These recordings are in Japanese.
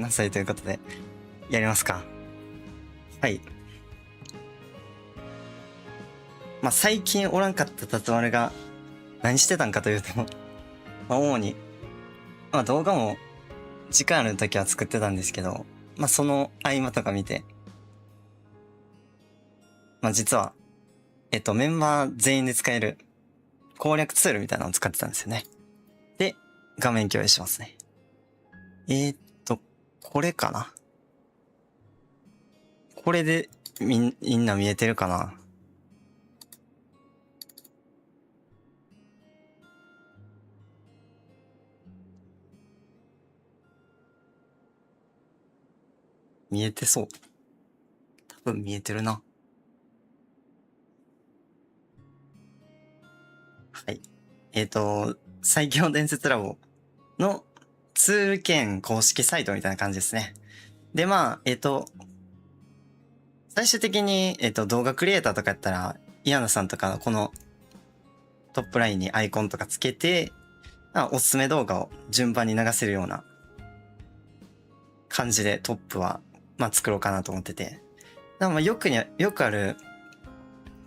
なさいということで、やりますか。はい。まあ、最近おらんかった達丸が何してたんかというと、まあ、主に、まあ、動画も時間ある時は作ってたんですけど、まあ、その合間とか見て、まあ、実は、メンバー全員で使える攻略ツールみたいなのを使ってたんですよね。で、画面共有しますね。これかな。これでみんな見えてるかな。見えてそう。多分見えてるな。はい。最強伝説ラボのツール兼公式サイトみたいな感じですね。で、まあ、最終的に、動画クリエイターとかやったら、イアナさんとかこのトップラインにアイコンとかつけて、おすすめ動画を順番に流せるような感じでトップは、まあ作ろうかなと思ってて。まあよくある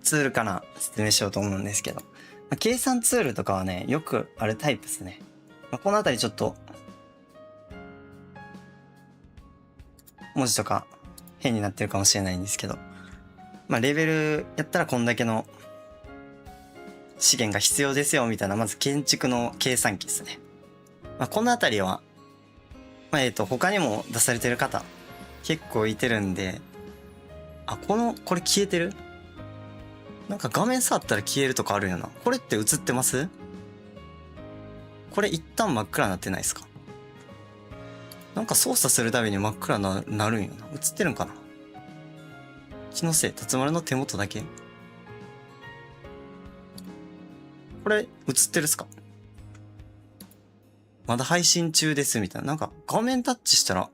ツールから説明しようと思うんですけど、まあ、計算ツールとかはね、よくあるタイプですね。まあ、このあたりちょっと、文字とか変になってるかもしれないんですけど、まあレベルやったらこんだけの資源が必要ですよみたいな、まず建築の計算機ですね。まあ、このあたりは、まあ、他にも出されてる方結構いてるんで、これ消えてる？なんか画面触ったら消えるとかあるよな。これって映ってます？これ一旦真っ暗になってないですか？なんか操作するたびに真っ暗なるんよな。映ってるんかな？気のせい、辰丸の手元だけ？これ映ってるっすか？まだ配信中ですみたいな。なんか画面タッチしたら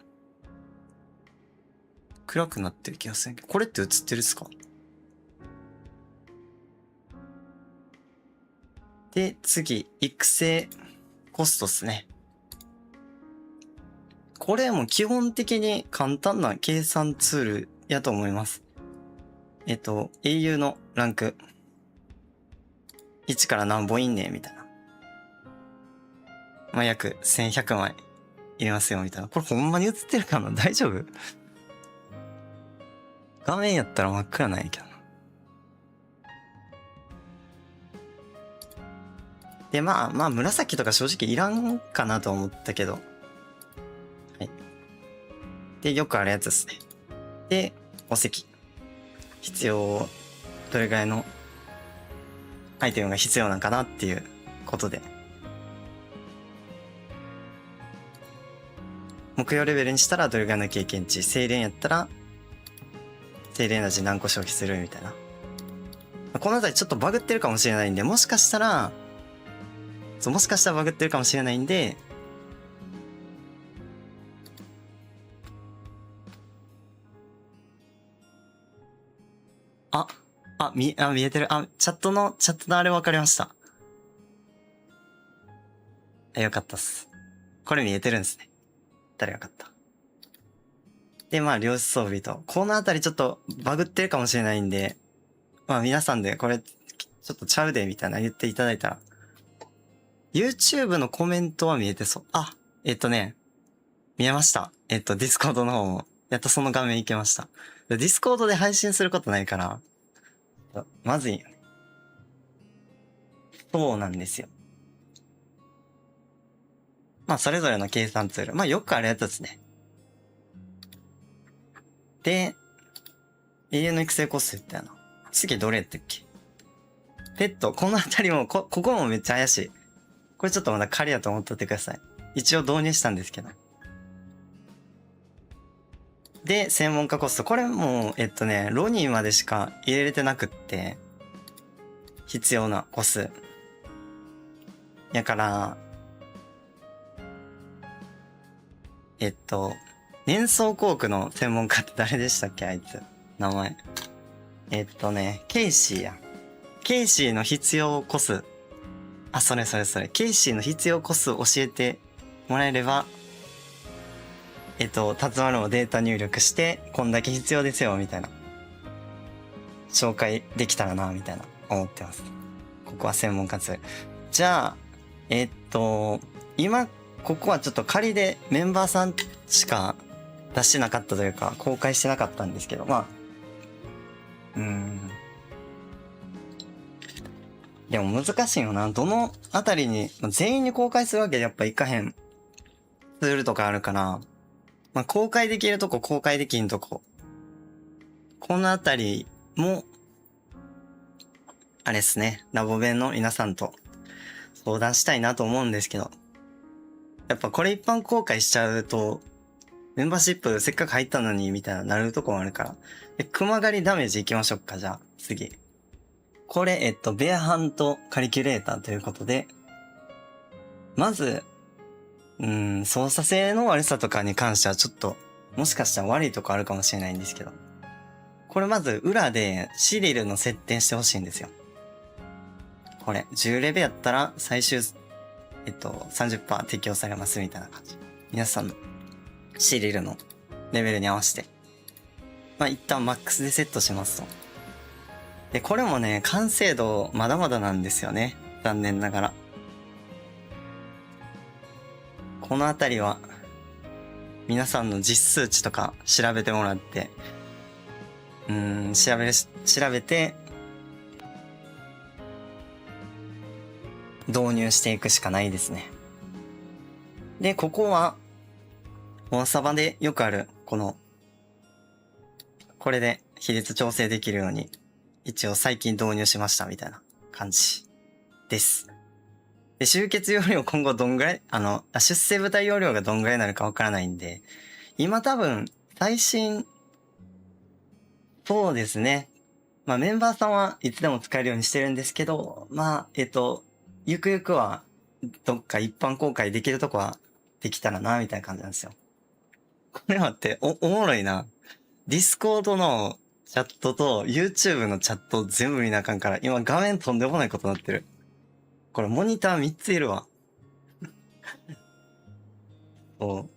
暗くなってる気がするけど、これって映ってるっすか？で、次、育成コストっすね。これも基本的に簡単な計算ツールやと思います。英雄のランク1から何本いんねんみたいな。まあ、約1100枚入れますよみたいな。これほんまに映ってるかな？大丈夫？画面やったら真っ暗なんやけどな。で、まあ、紫とか正直いらんかなと思ったけど。はい。で、よくあるやつですね。で、宝石。必要、どれぐらいのアイテムが必要なんかなっていうことで。目標レベルにしたらどれぐらいの経験値。精錬やったら、精錬エナジー何個消費するみたいな。このあたりちょっとバグってるかもしれないんで、もしかしたらバグってるかもしれないんで、見えてる。チャットのあれ分かりました。よかったっす。これ見えてるんですね。誰よかった。で、まあ、量子装備と。このあたりちょっとバグってるかもしれないんで、まあ皆さんでこれ、ちょっとちゃうで、みたいな言っていただいたら。YouTube のコメントは見えてそう。見えました。Discord の方も。やっとその画面いけました。Discord で配信することないから、まずいよね。そうなんですよ。まあ、それぞれの計算ツール。まあ、よくあるやつですね。で、永遠の育成コストって次どれやったっけ？ペット。このあたりも、ここもめっちゃ怪しい。これちょっとまだ仮やと思っとってください。一応導入したんですけど。で、専門家コスト。これも、ロニーまでしか入れれてなくって、必要な個数。やから、年相航空の専門家って誰でしたっけ？あいつ。名前。ケイシーや。ケイシーの必要個数。それ。ケイシーの必要個数教えてもらえれば、辰丸もデータ入力して、こんだけ必要ですよ、みたいな。紹介できたらな、みたいな、思ってます。ここは専門活動。じゃあ、今、ここはちょっと仮でメンバーさんしか出してなかったというか、公開してなかったんですけど、まあ、でも難しいよな。どのあたりに、全員に公開するわけでやっぱいかへんツールとかあるから、まあ、公開できるとこ、公開できんとこ。このあたりも、あれっすね、ラボ弁の皆さんと相談したいなと思うんですけど、やっぱこれ一般公開しちゃうと、メンバーシップせっかく入ったのに、みたいななるとこもあるから。熊狩りダメージ行きましょうか、じゃあ、次。これ、ベアハントカリキュレーターということで、まず、操作性の悪さとかに関してはちょっと、もしかしたら悪いとこあるかもしれないんですけど、これまず裏でシリルの設定してほしいんですよ。これ、10レベルやったら最終、30% 適用されますみたいな感じ。皆さんのシリルのレベルに合わせて。まあ、一旦マックスでセットしますと。で、これもね、完成度まだまだなんですよね。残念ながら。このあたりは、皆さんの実数値とか調べてもらって、調べて、導入していくしかないですね。で、ここは、フォアサバでよくある、これで比率調整できるように、一応最近導入しましたみたいな感じです。で、集結容量今後どんぐらい、出生部隊容量がどんぐらいになるかわからないんで、今多分、最新、そうですね。まあメンバーさんはいつでも使えるようにしてるんですけど、まあ、ゆくゆくは、どっか一般公開できるとこはできたらな、みたいな感じなんですよ。これ待って、おもろいな。ディスコードのチャットと YouTube のチャット全部見なあかんから、今画面とんでもないことになってる。これモニター3ついるわ。そ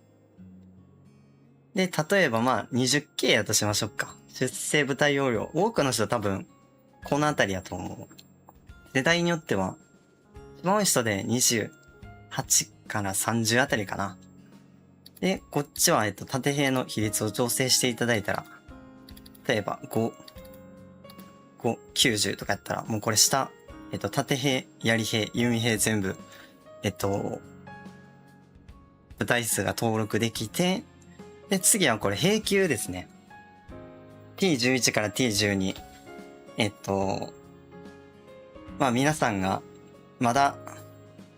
う。で、例えばまあ 20K やとしましょうか。出生部隊容量。多くの人多分、このあたりやと思う。世代によっては、一番多い人で28から30あたりかな。で、こっちは、縦兵の比率を調整していただいたら、例えば5、90とかやったら、もうこれ下、縦兵、槍兵、弓兵全部、部隊数が登録できて、で、次はこれ兵級ですね。T11 から T12。まあ皆さんが、まだ、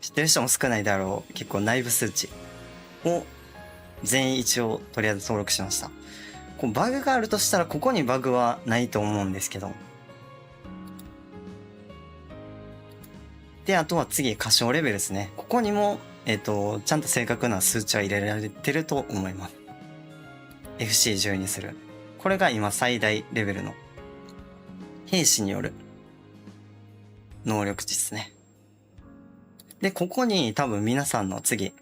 知ってる人も少ないだろう、結構内部数値を、全員一応とりあえず登録しました。こうバグがあるとしたらここにバグはないと思うんですけど。で、あとは次、歌唱レベルですね。ここにも、ちゃんと正確な数値は入れられてると思います。FC10 にする。これが今最大レベルの兵士による能力値ですね。で、ここに多分皆さんの次、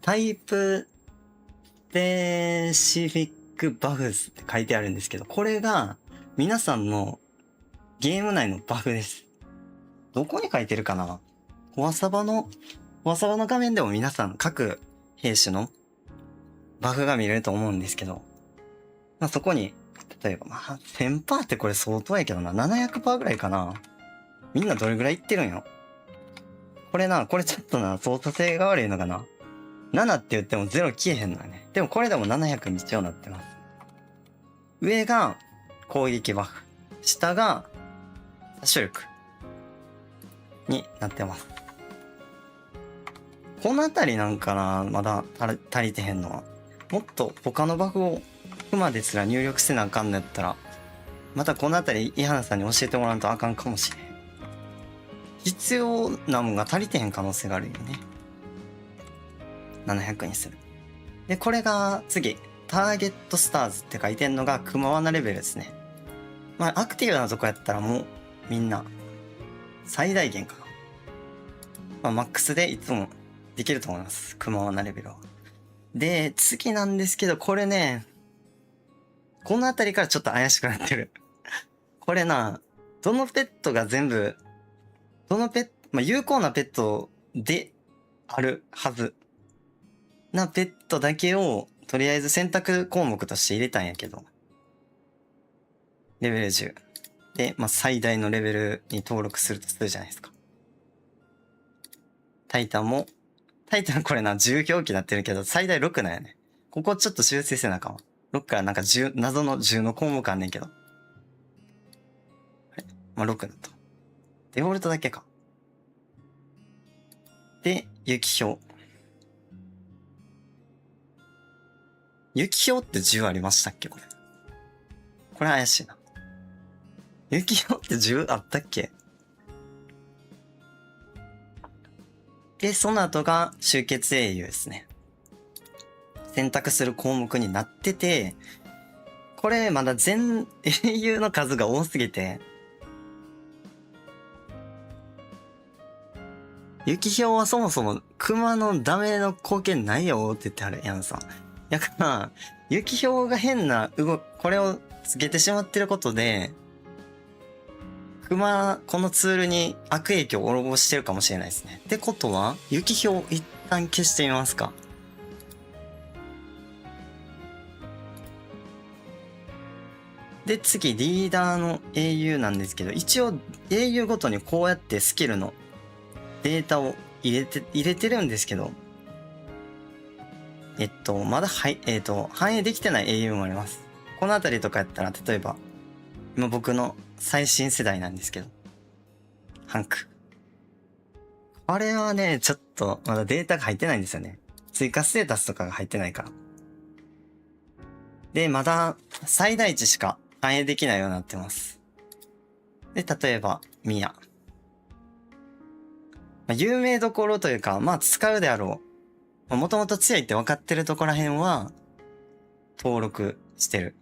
タイプスペシフィックバフスって書いてあるんですけど、これが皆さんのゲーム内のバフです。どこに書いてるかな？フォアサバの画面でも皆さん各兵士のバフが見れると思うんですけど、まあ、そこに、例えば、まあ、1000% ってこれ相当やけどな、700% ぐらいかな。みんなどれぐらいいってるんよ。これちょっとな、操作性が悪いのかな。7って言っても0消えへんのよね。でもこれでも700に一応なってます。上が攻撃バフ。下が殺傷力になってます。このあたりなんかな、まだ足りてへんのは。もっと他のバフを熊ですら入力せなあかんのやったら、またこのあたり、伊原さんに教えてもらうとあかんかもしれん。必要なもんが足りてへん可能性があるよね。700にする。で、これが次、ターゲットスターズって書いてんのが熊罠レベルですね。まあ、アクティブなとこやったらもう、みんな、最大限かな。まあ、マックスでいつもできると思います。熊罠レベルは。で、次なんですけど、これね、この辺りからちょっと怪しくなってる。これな、どのペットが全部、有効なペットであるはずなペットだけを、とりあえず選択項目として入れたんやけど。レベル10。で、最大のレベルに登録するとするじゃないですか。タイタンこれな、10表記になってるけど、最大6なんやね。ここちょっと修正せなあかんわ。6からなんか10、謎の10の項目あんねんけど。はい。6だと。デフォルトだけか。で、雪氷。雪氷って10ありましたっけこれ。これ怪しいな。雪氷って10あったっけ？で、その後が集結英雄ですね。選択する項目になってて、これまだ全英雄の数が多すぎて、雪氷はそもそも熊のダメの貢献ないよって言ってはるやんさ。やから、雪氷が変なこれをつけてしまってることで、このツールに悪影響を及ぼしてるかもしれないですね。ってことは、雪氷一旦消してみますか。で、次、リーダーの英雄なんですけど、一応英雄ごとにこうやってスキルのデータを入れてるんですけど、まだ反映できてない英雄もあります。このあたりとかやったら、例えば、今僕の最新世代なんですけど、ハンク。あれはね、ちょっとまだデータが入ってないんですよね。追加ステータスとかが入ってないから。で、まだ最大値しか反映できないようになってます。で、例えば、ミヤ。有名どころというか、使うであろう。もともと強いって分かってるところら辺は、登録してる。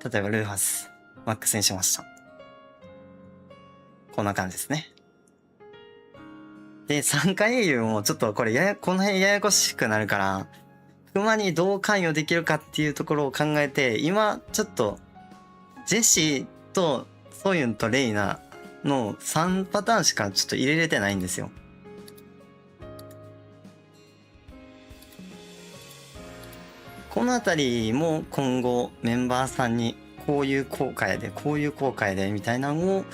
例えば、ルーファス。マックスにしました。こんな感じですね。で、参加英雄もちょっとこれこの辺ややこしくなるから、熊にどう関与できるかっていうところを考えて、今ちょっと、ジェシーとソユンとレイナの3パターンしかちょっと入れれてないんですよ。このあたりも今後メンバーさんにこういう効果やで、こういう効果やでみたいなのを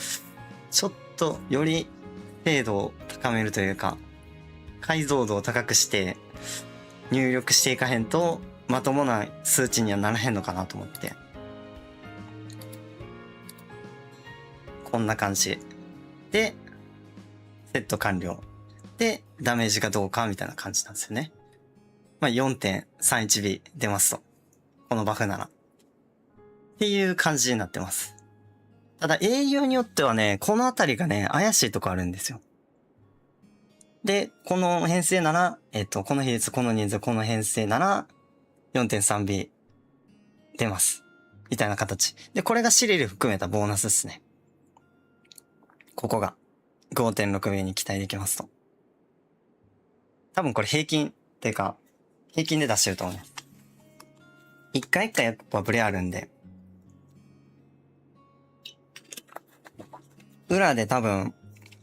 ちょっとより精度を高めるというか、解像度を高くして入力していかへんとまともな数値にはならへんのかなと思って。こんな感じ。で、セット完了。で、ダメージがどうかみたいな感じなんですよね。4.31B 出ますと。このバフなら。っていう感じになってます。ただ英雄によってはね、このあたりがね、怪しいとこあるんですよ。で、この編成なら、この比率、この人数、この編成なら、4.3B 出ます。みたいな形。で、これがシリル含めたボーナスですね。ここが 5.6B に期待できますと。多分これ平均っていうか、平均で出してると思うね。一回一回やっぱブレあるんで。裏で多分、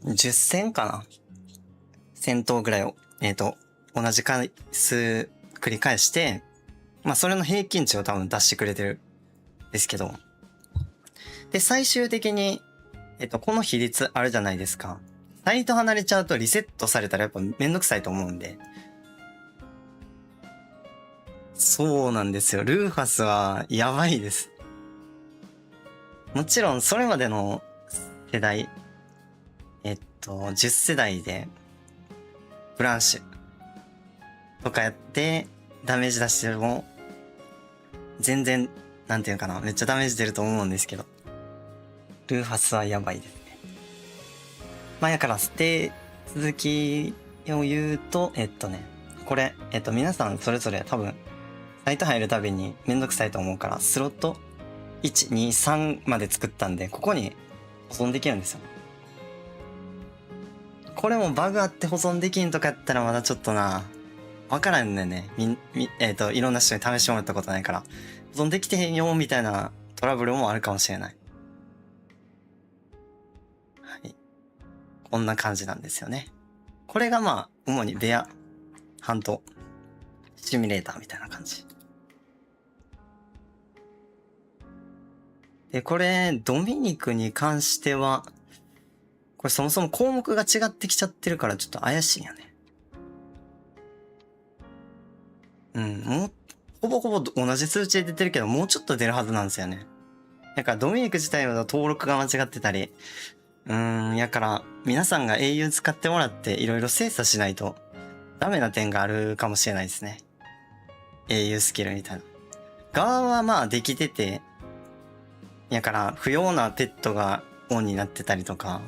10戦かな戦闘ぐらいを、同じ回数繰り返して、それの平均値を多分出してくれてるんですけど。で、最終的に、この比率あるじゃないですか。サイト離れちゃうとリセットされたらやっぱめんどくさいと思うんで。そうなんですよ。ルーファスはやばいです。もちろんそれまでの世代、10世代で、ブランシュとかやってダメージ出しても、全然、なんていうかな、めっちゃダメージ出ると思うんですけど、ルーファスはやばいですね。やから続きを言うと、これ、皆さんそれぞれ多分、サイト入るたびにめんどくさいと思うから、スロット1、2、3まで作ったんで、ここに保存できるんですよ。これもバグあって保存できんとかやったらまだちょっとな、わからんねんね。いろんな人に試してもらったことないから。保存できてへんよ、みたいなトラブルもあるかもしれない。はい。こんな感じなんですよね。これがまあ、主にベア、ハント、シミュレーターみたいな感じ。で、これ、ドミニクに関しては、これそもそも項目が違ってきちゃってるからちょっと怪しいんやね。もう、ほぼほぼ同じ数値で出てるけど、もうちょっと出るはずなんですよね。だからドミニク自体は登録が間違ってたり、やから皆さんが英雄使ってもらっていろいろ精査しないとダメな点があるかもしれないですね。英雄スキルみたいな。側はまあできてて、やから不要なペットがオンになってたりとか、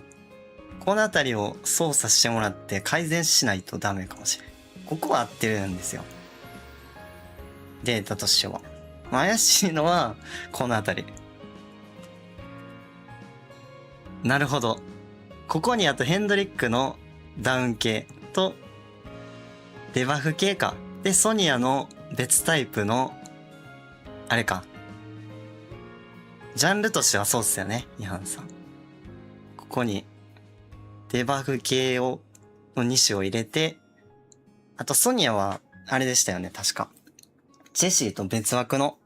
このあたりを操作してもらって改善しないとダメかもしれない。ここは合ってるんですよ。データとしては。怪しいのはこのあたり。なるほど。ここにあとヘンドリックのダウン系とデバフ系か。で、ソニアの別タイプの、あれか。ジャンルとしてはそうっすよね、イハンさん。ここにデバフ系の2種を入れて、あとソニアはあれでしたよね、確か。チェシーと別枠の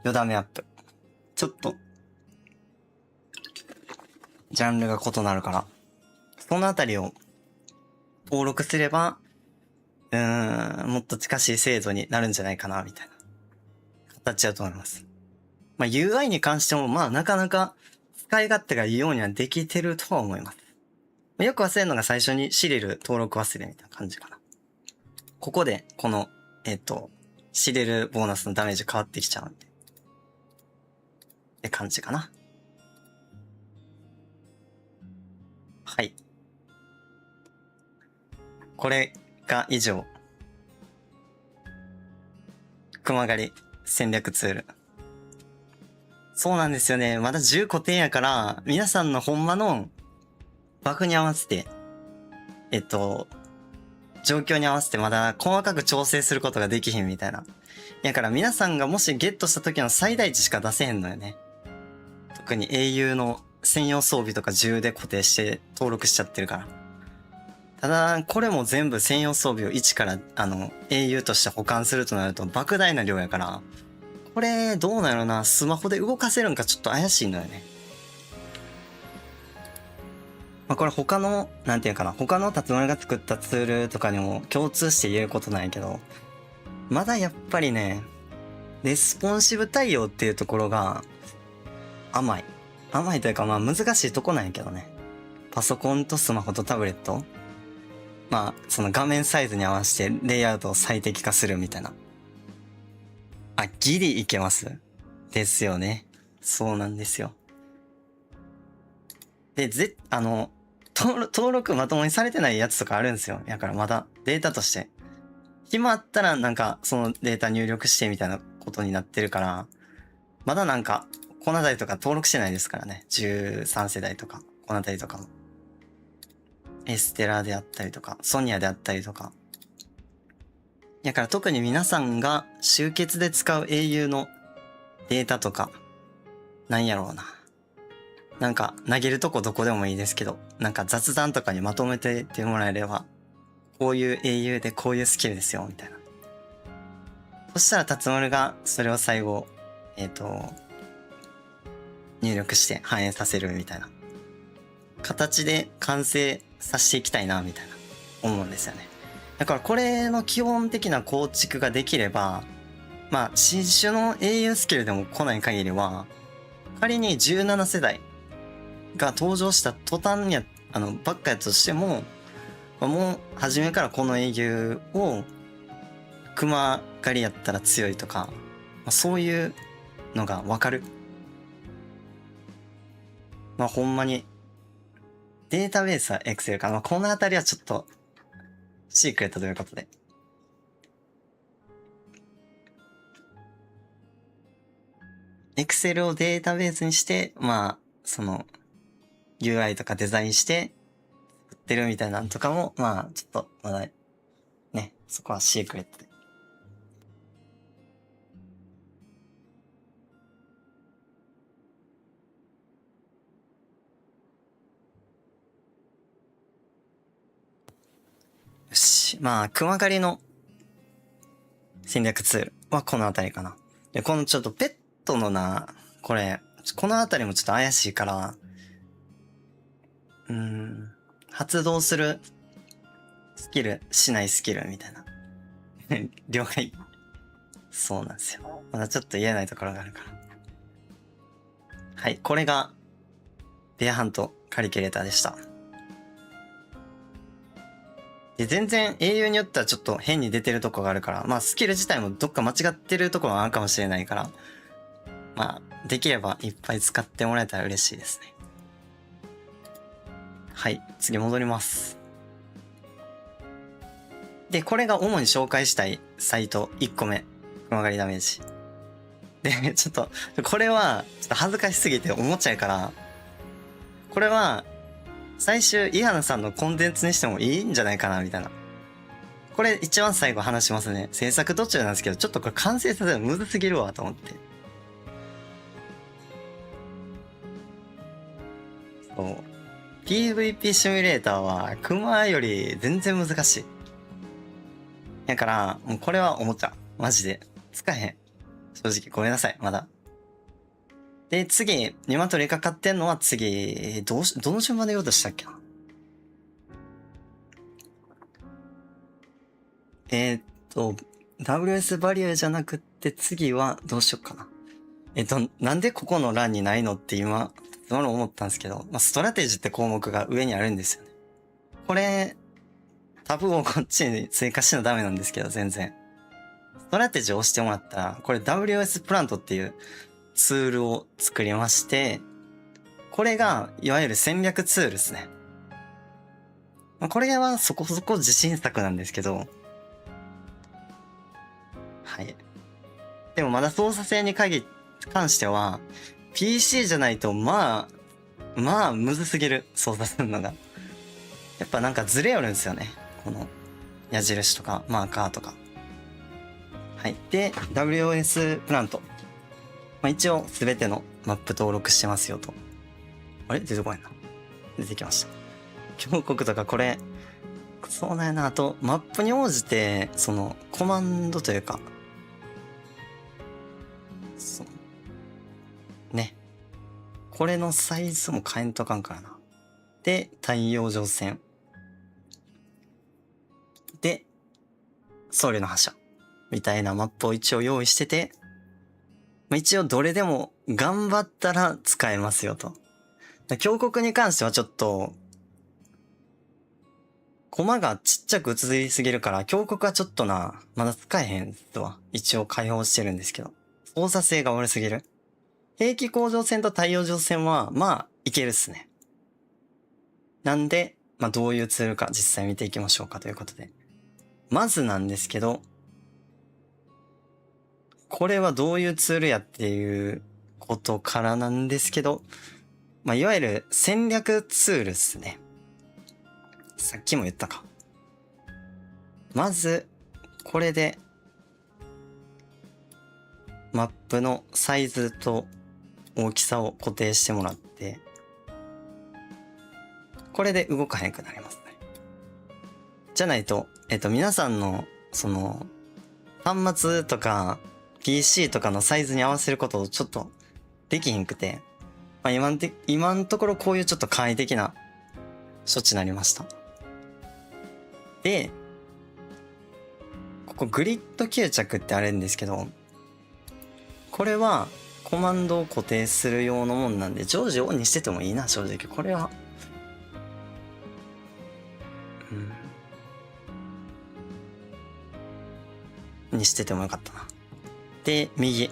よだめアップ。ちょっとジャンルが異なるから、そのあたりを登録すれば、もっと近しい制度になるんじゃないかな、みたいな形だと思います。まあ UI に関しても、まあなかなか使い勝手がいいようにはできてるとは思います。よく忘れるのが最初にシリル登録忘れみたいな感じかな。ここで、この、シリルボーナスのダメージ変わってきちゃうんで。って感じかな。はい。これが以上。熊狩り戦略ツール。そうなんですよね。まだ10個点やから、皆さんのほんまのバフに合わせて、状況に合わせてまだ細かく調整することができひんみたいな。やから皆さんがもしゲットした時の最大値しか出せへんのよね。特に英雄の専用装備とか10で固定して登録しちゃってるから。ただ、これも全部専用装備を1から、英雄として保管するとなると莫大な量やから、これ、どうなのな、スマホで動かせるんかちょっと怪しいのよね。まあ、これ他の、なんていうかな、他の辰丸が作ったツールとかにも共通して言えることなんやけど、まだやっぱりね、レスポンシブ対応っていうところが甘い。甘いというかまあ難しいとこなんやけどね。パソコンとスマホとタブレット、まあその画面サイズに合わせてレイアウトを最適化するみたいな。あ、ギリいけますですよね。そうなんですよ。で、登録まともにされてないやつとかあるんですよ。だからまだデータとして。暇あったらなんかそのデータ入力してみたいなことになってるから、まだなんか、このあたりとか登録してないですからね。13世代とか、このあたりとかも。エステラであったりとか、ソニアであったりとか。だから特に皆さんが集結で使う英雄のデータとか、なんやろうな。なんか投げるとこどこでもいいですけど、なんか雑談とかにまとめてってもらえれば、こういう英雄でこういうスキルですよ、みたいな。そしたら辰丸がそれを最後、入力して反映させるみたいな形で完成させていきたいな、みたいな思うんですよね。だからこれの基本的な構築ができれば、まあ、新種の英雄スキルでも来ない限りは、仮に17世代が登場した途端にばっかやとしても、もう初めからこの英雄を熊狩りやったら強いとか、そういうのがわかる。まあほんまにデータベースは Excel かな。このあたりはちょっとシークレットということで。Excel をデータベースにして、まあ、その UI とかデザインして作ってるみたいなのとかも、まあちょっとまだね、そこはシークレットで。よし。まあ、熊狩りの戦略ツールはこのあたりかな。で、このちょっとペットのな、これ、このあたりもちょっと怪しいから、発動するスキル、しないスキルみたいな。了解。そうなんですよ。まだちょっと言えないところがあるから。はい、これが、ベアハントカリキュレーターでした。で、全然英雄によってはちょっと変に出てるとこがあるから、まあスキル自体もどっか間違ってるところはあるかもしれないから、まあ、できればいっぱい使ってもらえたら嬉しいですね。はい、次戻ります。で、これが主に紹介したいサイト1個目。熊狩りダメージ。で、ちょっと、これは、ちょっと恥ずかしすぎて思っちゃうから、これは、最終、イハナさんのコンテンツにしてもいいんじゃないかな、みたいな。これ一番最後話しますね。制作途中なんですけど、ちょっとこれ完成させるのむずすぎるわ、と思って。そう。PVP シミュレーターは、熊より全然難しい。だから、もうこれはおもちゃ。マジで。使えへん。正直、ごめんなさい、まだ。で、次、鶏かかってんのは次、どの順番で言おうとしたっけな。WS バリューじゃなくって次はどうしよっかな。なんでここの欄にないのって今思ったんですけど、まあ、ストラテジーって項目が上にあるんですよね。これ、タブをこっちに追加しなダメなんですけど、全然。ストラテジーを押してもらったら、これ WS プラントっていうツールを作りまして、これが、いわゆる戦略ツールですね。まあ、これはそこそこ自信作なんですけど、はい。でもまだ操作性に関しては、PC じゃないと、まあ、むずすぎる、操作するのが。やっぱなんかずれよるんですよね。この、矢印とか、マーカーとか。はい。で、WS プラント。まあ、一応、すべてのマップ登録してますよと。あれ出てこないな。出てきました。峡谷とかこれ、そうなんやな。あと、マップに応じて、その、コマンドというか、ね。これのサイズも変えんとあかんからな。で、太陽上線。で、僧侶の覇者。みたいなマップを一応用意してて、一応どれでも頑張ったら使えますよと。峡谷に関してはちょっと、コマがちっちゃく映りすぎるから、峡谷はちょっとな、まだ使えへんとは一応開放してるんですけど、操作性が悪すぎる。兵器甲状線と太陽上線は、まあ、いけるっすね。なんで、まあどういうツールか実際見ていきましょうかということで。まずなんですけど、これはどういうツールやっていうことからなんですけど、まあいわゆる戦略ツールっすね。さっきも言ったか。まず、これで、マップのサイズと大きさを固定してもらって、これで動かへんくなりますね。じゃないと、皆さんの、その、端末とか PC とかのサイズに合わせることをちょっとできひんくて、まあ、今のところこういうちょっと簡易的な処置になりました。で、ここグリッド吸着ってあるんですけど、これはコマンドを固定する用のもんなんで、常時オンにしててもいいな、正直。これは。にしててもよかったな。で、右。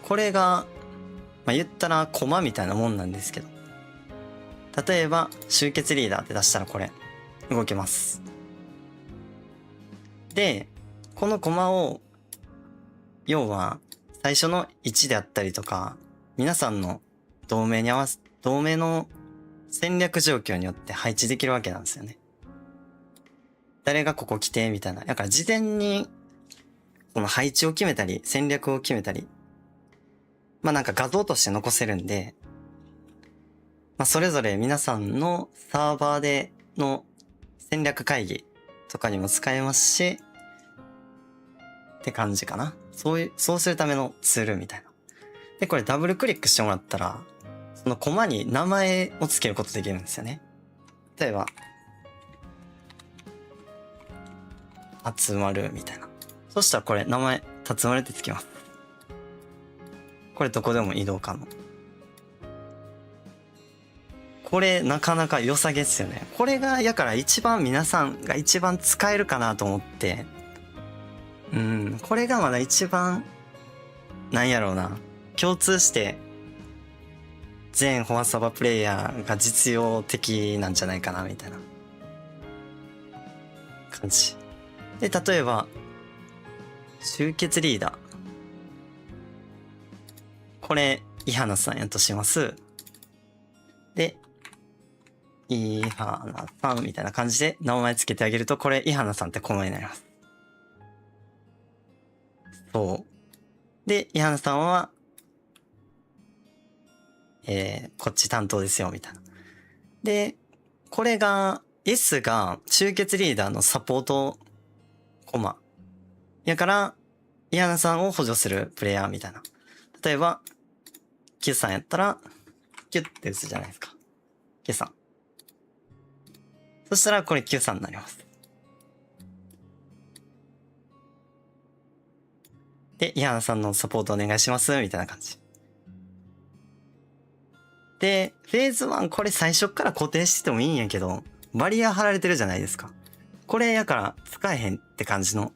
これが、まあ、言ったらコマみたいなもんなんですけど。例えば、集結リーダーって出したらこれ、動きます。で、このコマを、要は、最初の位置であったりとか、皆さんの同盟の戦略状況によって配置できるわけなんですよね。誰がここ来て、みたいな。だから事前に、この配置を決めたり、戦略を決めたり、まあなんか画像として残せるんで、まあそれぞれ皆さんのサーバーでの戦略会議とかにも使えますし、って感じかな。そうするためのツールみたいな。で、これダブルクリックしてもらったら、そのコマに名前を付けることできるんですよね。例えば、集まるみたいな。そしたらこれ名前、集まるってつきます。これどこでも移動可能。これなかなか良さげっすよね。これが、やから一番皆さんが一番使えるかなと思って。これがまだ一番、なんやろうな。共通して、全フォアサバプレイヤーが実用的なんじゃないかな、みたいな感じ。で、例えば、集結リーダー。これ、伊花さんやとします。で、伊花さんみたいな感じで名前つけてあげると、これ、伊花さんってコマになります。そう。で、伊花さんは、こっち担当ですよ、みたいな。で、これが、S が集結リーダーのサポートコマ。やから、伊花さんを補助するプレイヤーみたいな。例えば、Q さんやったら、キュッて打つじゃないですか。Q さん。そしたらこれ Q さんになります。で、伊花さんのサポートお願いします、みたいな感じ。で、フェーズ1これ最初から固定しててもいいんやけど、バリア張られてるじゃないですか。これやから使えへんって感じの、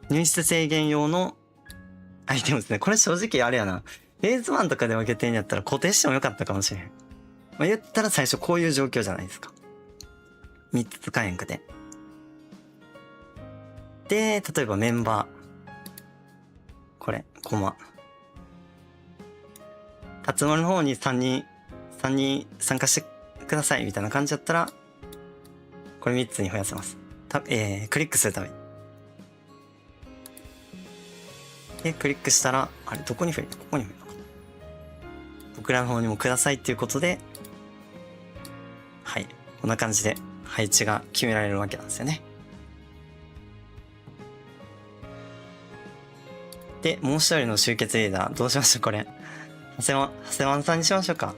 入室制限用のアイテムですね。これ正直あれやな。フェーズ1とかで分けてんやったら固定してもよかったかもしれん。まあ、言ったら最初こういう状況じゃないですか。3つ使えへんくて。で、例えばメンバー。これ、コマ。集まる方に3人参加してくださいみたいな感じだったら、これ3つに増やせます。クリックするために。で、クリックしたら、あれ、どこに増えるの？ここに増えるのか。僕らの方にもくださいっていうことで、はい。こんな感じで配置が決められるわけなんですよね。で、もう一人の集結リーダー、どうしましょうこれ。長谷川さんにしましょうか。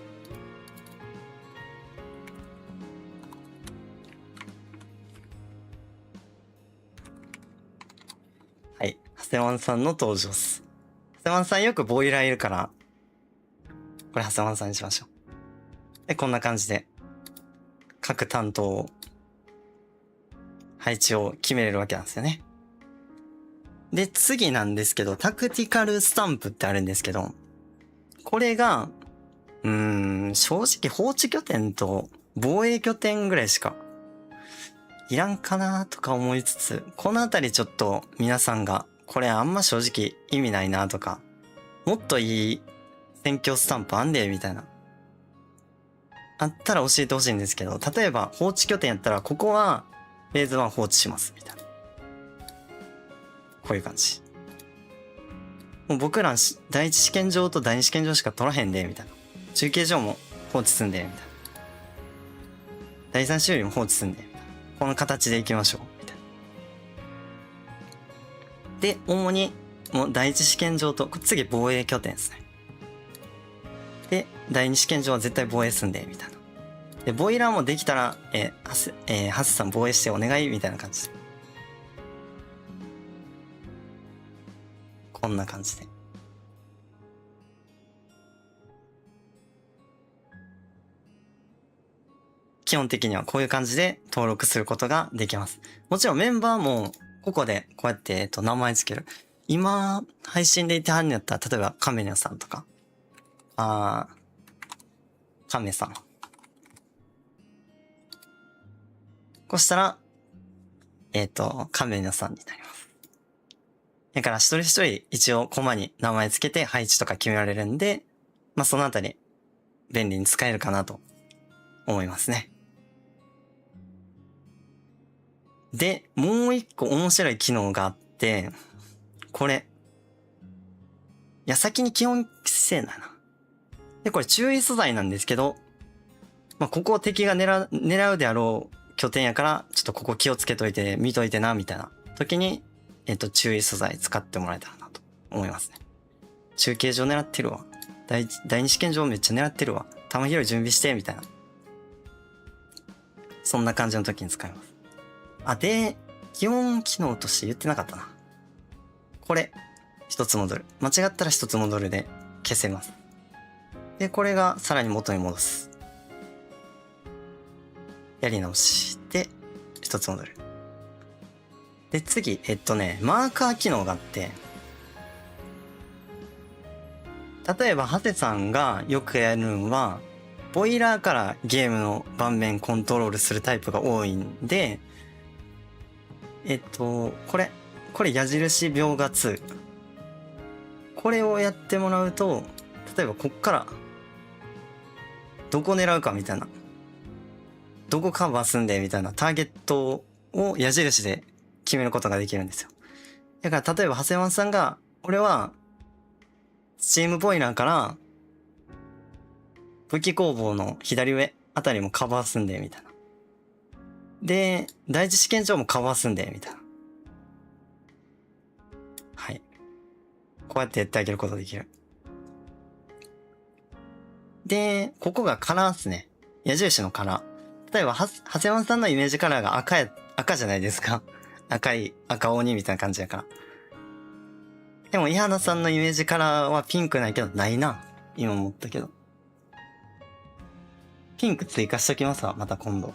はい。長谷川さんの登場です。長谷川さんよくボイラーいるから、これ長谷川さんにしましょう。で、こんな感じで、各担当、配置を決めれるわけなんですよね。で、次なんですけど、タクティカルスタンプってあるんですけど、これが、正直放置拠点と防衛拠点ぐらいしかいらんかなとか思いつつ、このあたりちょっと皆さんが、これあんま正直意味ないなとか、もっといい選挙スタンプあんで、みたいな。あったら教えてほしいんですけど、例えば放置拠点やったら、ここはフェーズ1放置します、みたいな。こういう感じ。もう僕ら第一試験場と第二試験場しか取らへんで、みたいな。中継所も放置すんで、みたいな。第三修理も放置すんで、みたいな。この形でいきましょう、みたいな。で、主に、もう第一試験場と、次防衛拠点ですね。で、第二試験場は絶対防衛すんで、みたいな。で、ボイラーもできたら、ハスさん防衛してお願い、みたいな感じで。こんな感じで。基本的にはこういう感じで登録することができます。もちろんメンバーも、ここでこうやって、名前つける。今、配信でいてはんのやったら、例えばカメニャさんとか、カメさん。こうしたら、カメニャさんになります。だから一人一人一応コマに名前つけて配置とか決められるんで、まあそのあたり便利に使えるかなと思いますね。で、もう一個面白い機能があって、これ。いや、先に基本姿勢だな。で、これ注意素材なんですけど、まあ、ここを敵が狙うであろう拠点やから、ちょっとここ気をつけといて、見といてな、みたいな時に、注意素材使ってもらえたらなと思いますね。中継所狙ってるわ。第二試験場めっちゃ狙ってるわ。弾拾い準備して、みたいな。そんな感じの時に使います。あ、で、基本機能として言ってなかったな。これ、一つ戻る。間違ったら一つ戻るで消せます。で、これがさらに元に戻す。やり直しで、一つ戻る。で、次、マーカー機能があって、例えば、ハセさんがよくやるのは、ボイラーからゲームの盤面コントロールするタイプが多いんで、これ矢印描画2。これをやってもらうと、例えばこっから、どこ狙うかみたいな。どこカバーすんでみたいなターゲットを矢印で決めることができるんですよ。だから例えば長谷川さんが、俺は、スチームボイラーから武器工房の左上あたりもカバーすんでみたいな。で、第一試験場もカバーすんでみたいな。はい。こうやってやってあげることができる。で、ここがカラーっすね。矢印のカラー。例えば、長谷川さんのイメージカラーが赤じゃないですか。赤鬼みたいな感じやから。でも、伊原さんのイメージカラーはピンクないけど、ないな。今思ったけど。ピンク追加しときますわ、また今度。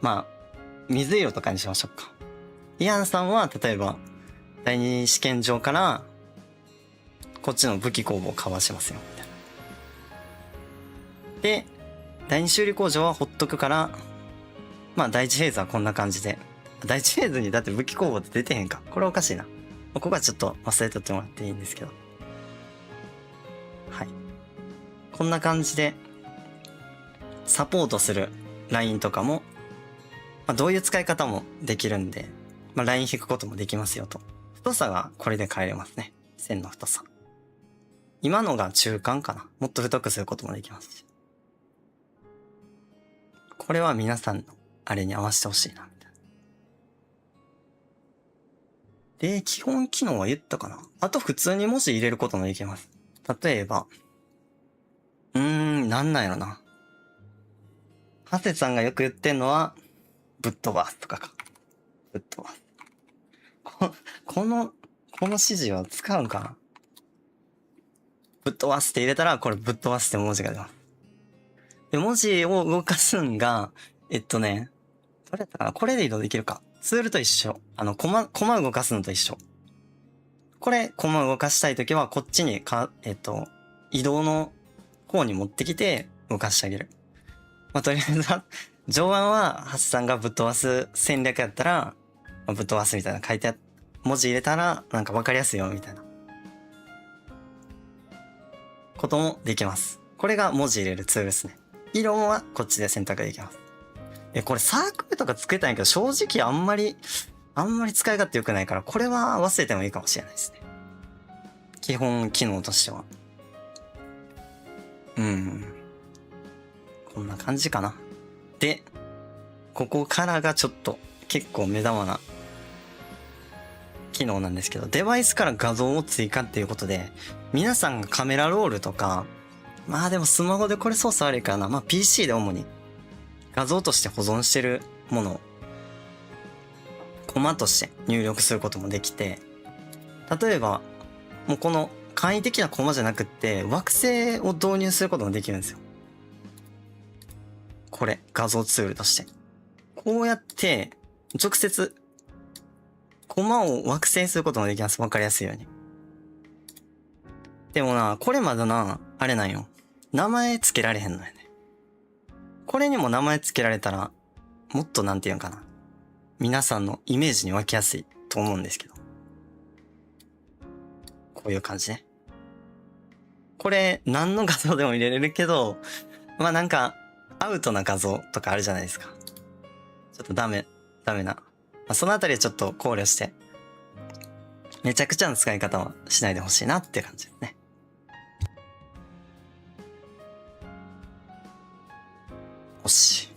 まあ、水色とかにしましょうか。伊原さんは、例えば、第二試験場から、こっちの武器工房をカバーしますよ、みたいな。で、第二修理工場はほっとくから、まあ、第一フェーズはこんな感じで。第一フェーズにだって武器工房って出てへんか。これおかしいな。ここはちょっと忘れとってもらっていいんですけど。はい。こんな感じで、サポートするラインとかも、まあ、どういう使い方もできるんで、まあ、ライン引くこともできますよと。太さがこれで変えれますね。線の太さ。今のが中間かな。もっと太くすることもできますし。これは皆さんのあれに合わせてほしいな、みたいな。で、基本機能は言ったかな。あと普通に文字入れることもできます。例えば、なんなんやろな。ハセさんがよく言ってんのは、ぶっ飛ばすとかか。ぶっ飛ばす。この指示は使うんかな。ぶっ飛ばすって入れたら、これぶっ飛ばすって文字が出ます。で、文字を動かすんが、どれやったかな。これで移動できるか。ツールと一緒。コマ動かすのと一緒。これ、コマ動かしたいときは、こっちに移動の方に持ってきて、動かしてあげる。まあ、とりあえずは、上腕は、ハスさんがぶっ飛ばす戦略やったら、まあ、ぶっ飛ばすみたいな書いて文字入れたら、なんかわかりやすいよ、みたいな。こともできます。これが文字入れるツールですね。色はこっちで選択できます。これサークルとか作りたいんやけど、正直あんまり使い勝手良くないから、これは忘れてもいいかもしれないですね。基本機能としては。こんな感じかな。で、ここからがちょっと結構目玉な機能なんですけど、デバイスから画像を追加っていうことで、皆さんがカメラロールとか、まあでもスマホでこれ操作悪いからな。まあ PC で主に画像として保存してるものをコマとして入力することもできて、例えばもうこの簡易的なコマじゃなくって惑星を導入することもできるんですよ。これ画像ツールとしてこうやって直接コマを惑星することもできます。わかりやすいように。でもな、これまだな、あれなんよ。名前つけられへんのよね。これにも名前つけられたら、もっとなんていうのかな。皆さんのイメージに湧きやすいと思うんですけど。こういう感じね。これ、何の画像でも入れれるけど、まあなんか、アウトな画像とかあるじゃないですか。ちょっとダメダメな。まあ、そのあたりはちょっと考慮して、めちゃくちゃな使い方はしないでほしいなっていう感じですね。よし。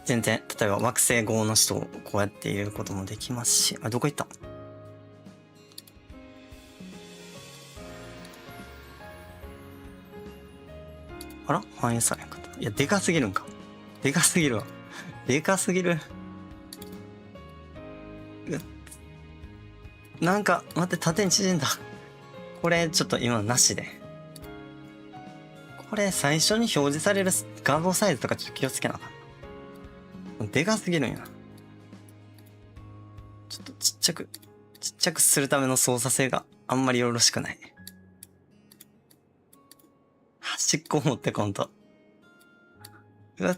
全然、例えば惑星5の人をこうやって入れることもできますし、あ、どこ行った？あら反映されんかった。いや、でかすぎるんか。でかすぎるわ。でかすぎる。なんか、待って、縦に縮んだ。これ、ちょっと今なしで。これ、最初に表示される画像サイズとかちょっと気をつけなあかん。でかすぎるんや。ちょっとちっちゃくするための操作性があんまりよろしくない。端っこ持ってこんと。うわ。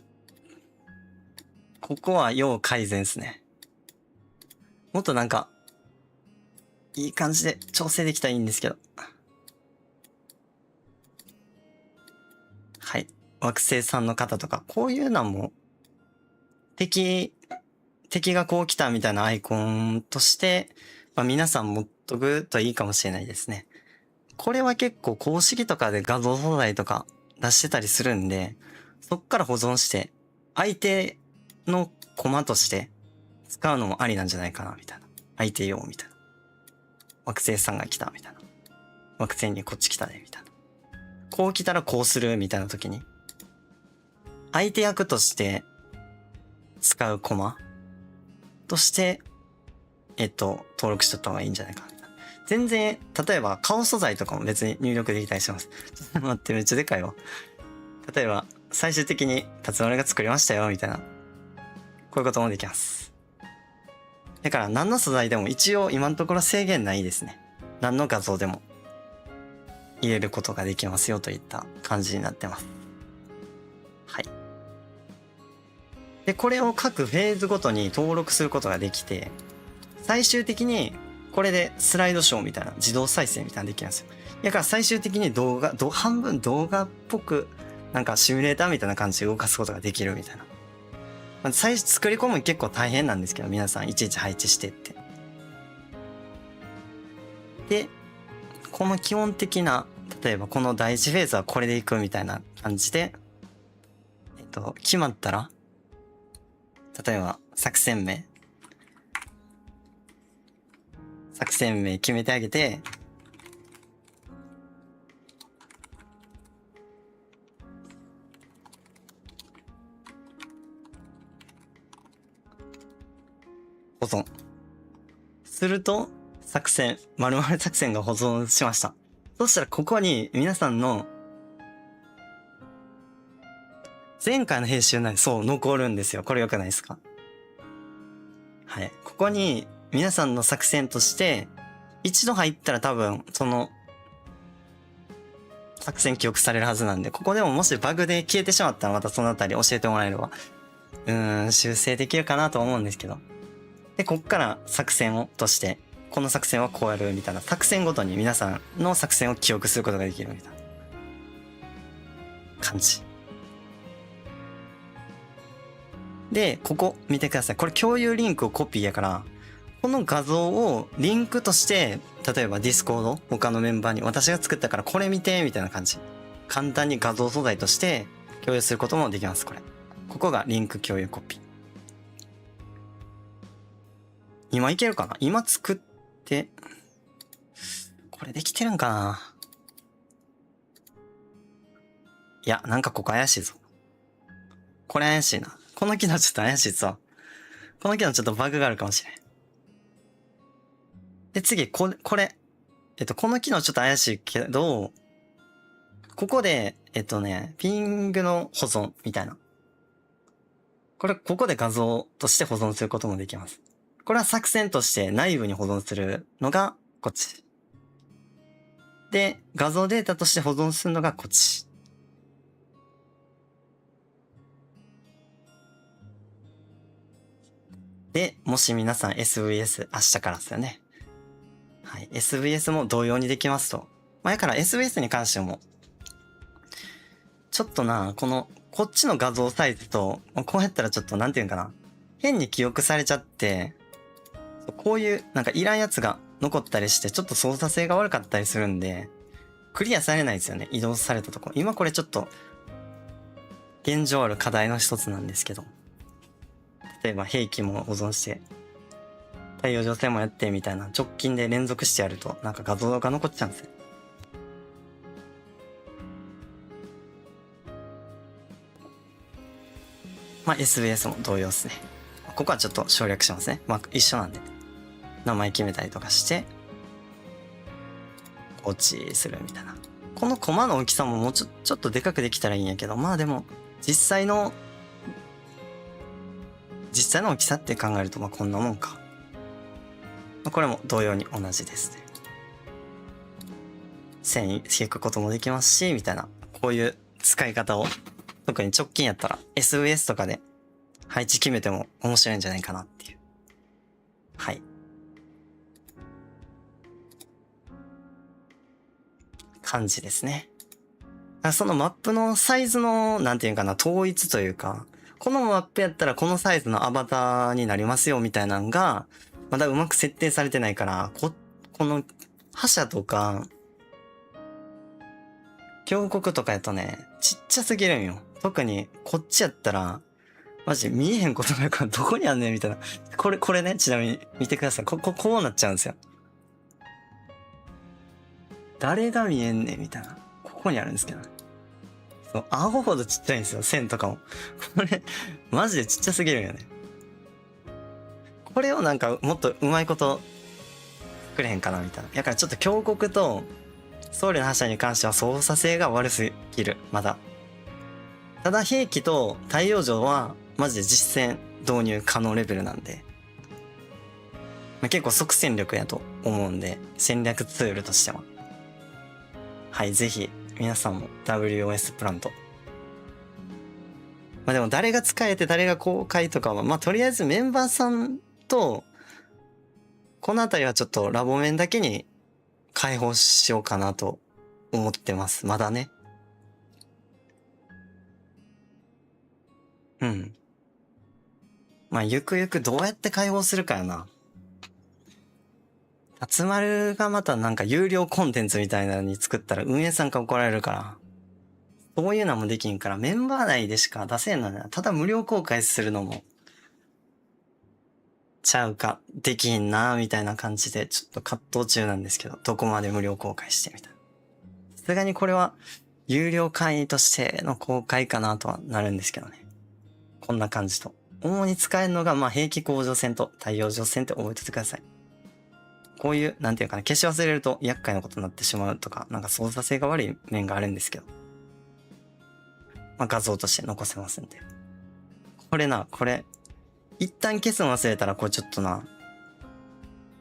ここは要改善ですね。もっとなんか、いい感じで調整できたらいいんですけど。はい。惑星さんの方とか、こういうのも、敵がこう来たみたいなアイコンとして、まあ、皆さん持っとくといいかもしれないですね。これは結構公式とかで画像素材とか出してたりするんで、そっから保存して、相手のコマとして使うのもありなんじゃないかな、みたいな。相手用みたいな。惑星さんが来た、みたいな。惑星にこっち来たね、みたいな。こう来たらこうする、みたいな時に、相手役として使うコマとして、登録しとった方がいいんじゃないかな。全然、例えば顔素材とかも別に入力できたりします。ちょっと待って、めっちゃでかいわ。例えば、最終的に、辰丸が作りましたよ、みたいな。こういうこともできます。だから、何の素材でも一応今のところ制限ないですね。何の画像でも入れることができますよといった感じになってます。はい。で、これを各フェーズごとに登録することができて、最終的にこれでスライドショーみたいな自動再生みたいなのできるんですよ。だから最終的に半分動画っぽく、なんかシミュレーターみたいな感じで動かすことができるみたいな。まあ、最初作り込む結構大変なんですけど、皆さんいちいち配置してって。で、この基本的な、例えばこの第一フェーズはこれでいくみたいな感じで、決まったら、例えば作戦名決めてあげて、保存。すると、〇〇作戦が保存しました。そしたらここに皆さんの前回の編集内でそう残るんですよ。これ良くないですか？はい。ここに皆さんの作戦として一度入ったら多分その作戦記憶されるはずなんで、ここでももしバグで消えてしまったらまたそのあたり教えてもらえれば、修正できるかなと思うんですけど。で、こっから作戦として、この作戦はこうやるみたいな、作戦ごとに皆さんの作戦を記憶することができるみたいな感じ。で、ここ見てください。これ共有リンクをコピーやから、この画像をリンクとして、例えばディスコード、他のメンバーに私が作ったからこれ見て、みたいな感じ。簡単に画像素材として共有することもできます、これ。ここがリンク共有コピー。今いけるかな？今作って、これできてるんかな？いや、なんかここ怪しいぞ。これ怪しいな。この機能ちょっと怪しいぞ。この機能ちょっとバグがあるかもしれん。で、次、これ。この機能ちょっと怪しいけど、ここで、ピングの保存みたいな。ここで画像として保存することもできます。これは作戦として内部に保存するのがこっち。で、画像データとして保存するのがこっち。で、もし皆さん SVS 明日からですよね。はい。SVS も同様にできますと。まあ、だから SVS に関しても、ちょっとな、こっちの画像サイズと、こうやったらちょっとなんていうんかな。変に記憶されちゃって、こういうなんかいらんやつが残ったりしてちょっと操作性が悪かったりするんで、クリアされないですよね。移動されたとこ。今これちょっと現状ある課題の一つなんですけど。例えば兵器も保存して、太陽上線もやってみたいな直近で連続してやるとなんか画像が残っちゃうんですよ。まあ SBS も同様ですね。ここはちょっと省略しますね。まあ一緒なんで。名前決めたりとかして、放置するみたいな。このコマの大きさももうちょっとでかくできたらいいんやけど、まあでも、実際の大きさって考えると、まあこんなもんか。これも同様に同じですね。線引くこともできますし、みたいな。こういう使い方を、特に直近やったら SVS とかで配置決めても面白いんじゃないかなっていう。はい。感じですね。そのマップのサイズの、なんていうかな、統一というか、このマップやったらこのサイズのアバターになりますよみたいなのが、まだうまく設定されてないから、この覇者とか、峡谷とかやとね、ちっちゃすぎるんよ。特にこっちやったら、マジ見えへんことないからどこにあんねんみたいな。これね、ちなみに見てください。こうなっちゃうんですよ。誰が見えんねんみたいな。ここにあるんですけどね。そう、顎ほどちっちゃいんですよ、線とかも。これ、マジでちっちゃすぎるんよね。これをなんかもっとうまいこと作れへんかなみたいな。だからちょっと峡谷と僧侶の覇者に関しては操作性が悪すぎる、まだ。ただ兵器と太陽城はマジで実戦導入可能レベルなんで。結構即戦力やと思うんで、戦略ツールとしては。はい、ぜひ皆さんも WOS プラント。まあでも誰が使えて誰が公開とかは、まあとりあえずメンバーさんと、このあたりはちょっとラボ面だけに開放しようかなと思ってます。まだね。うん。まあゆくゆくどうやって開放するかやな。集まるがまたなんか有料コンテンツみたいなのに作ったら運営さんから怒られるから。そういうのもできんからメンバー内でしか出せんのね。ただ無料公開するのもちゃうか、できんなみたいな感じでちょっと葛藤中なんですけど、どこまで無料公開してみたいな。さすがにこれは有料会員としての公開かなとはなるんですけどね。こんな感じと。主に使えるのが、まあ、兵器向上戦と太陽上戦って覚えててください。こういう、なんていうかな、消し忘れると厄介なことになってしまうとか、なんか操作性が悪い面があるんですけど。まあ、画像として残せますんで。これ、一旦消すの忘れたら、これちょっとな、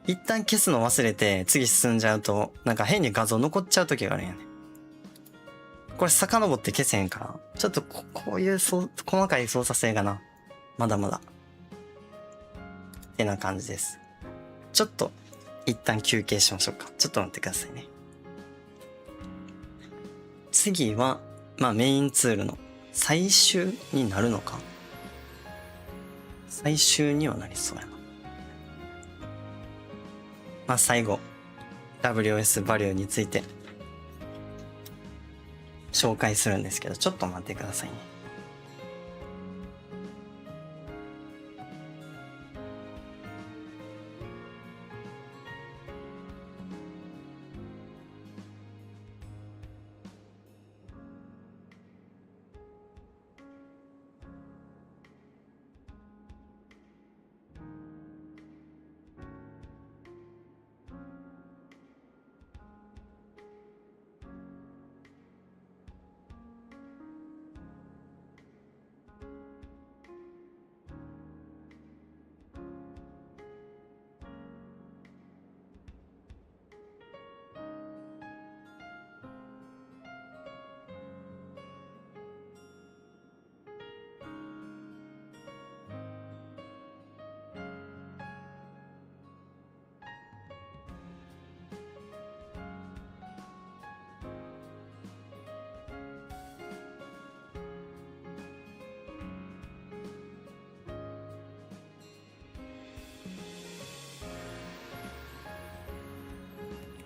一旦消すの忘れて次進んじゃうと、なんか変に画像残っちゃう時があるんやね。これ遡って消せへんから、ちょっとこういう細かい操作性がな、まだまだ。ってな感じです。ちょっと、一旦休憩しましょうか。ちょっと待ってくださいね。次は、まあメインツールの最終になるのか。最終にはなりそうやな。まあ最後、WS バリューについて紹介するんですけど、ちょっと待ってくださいね。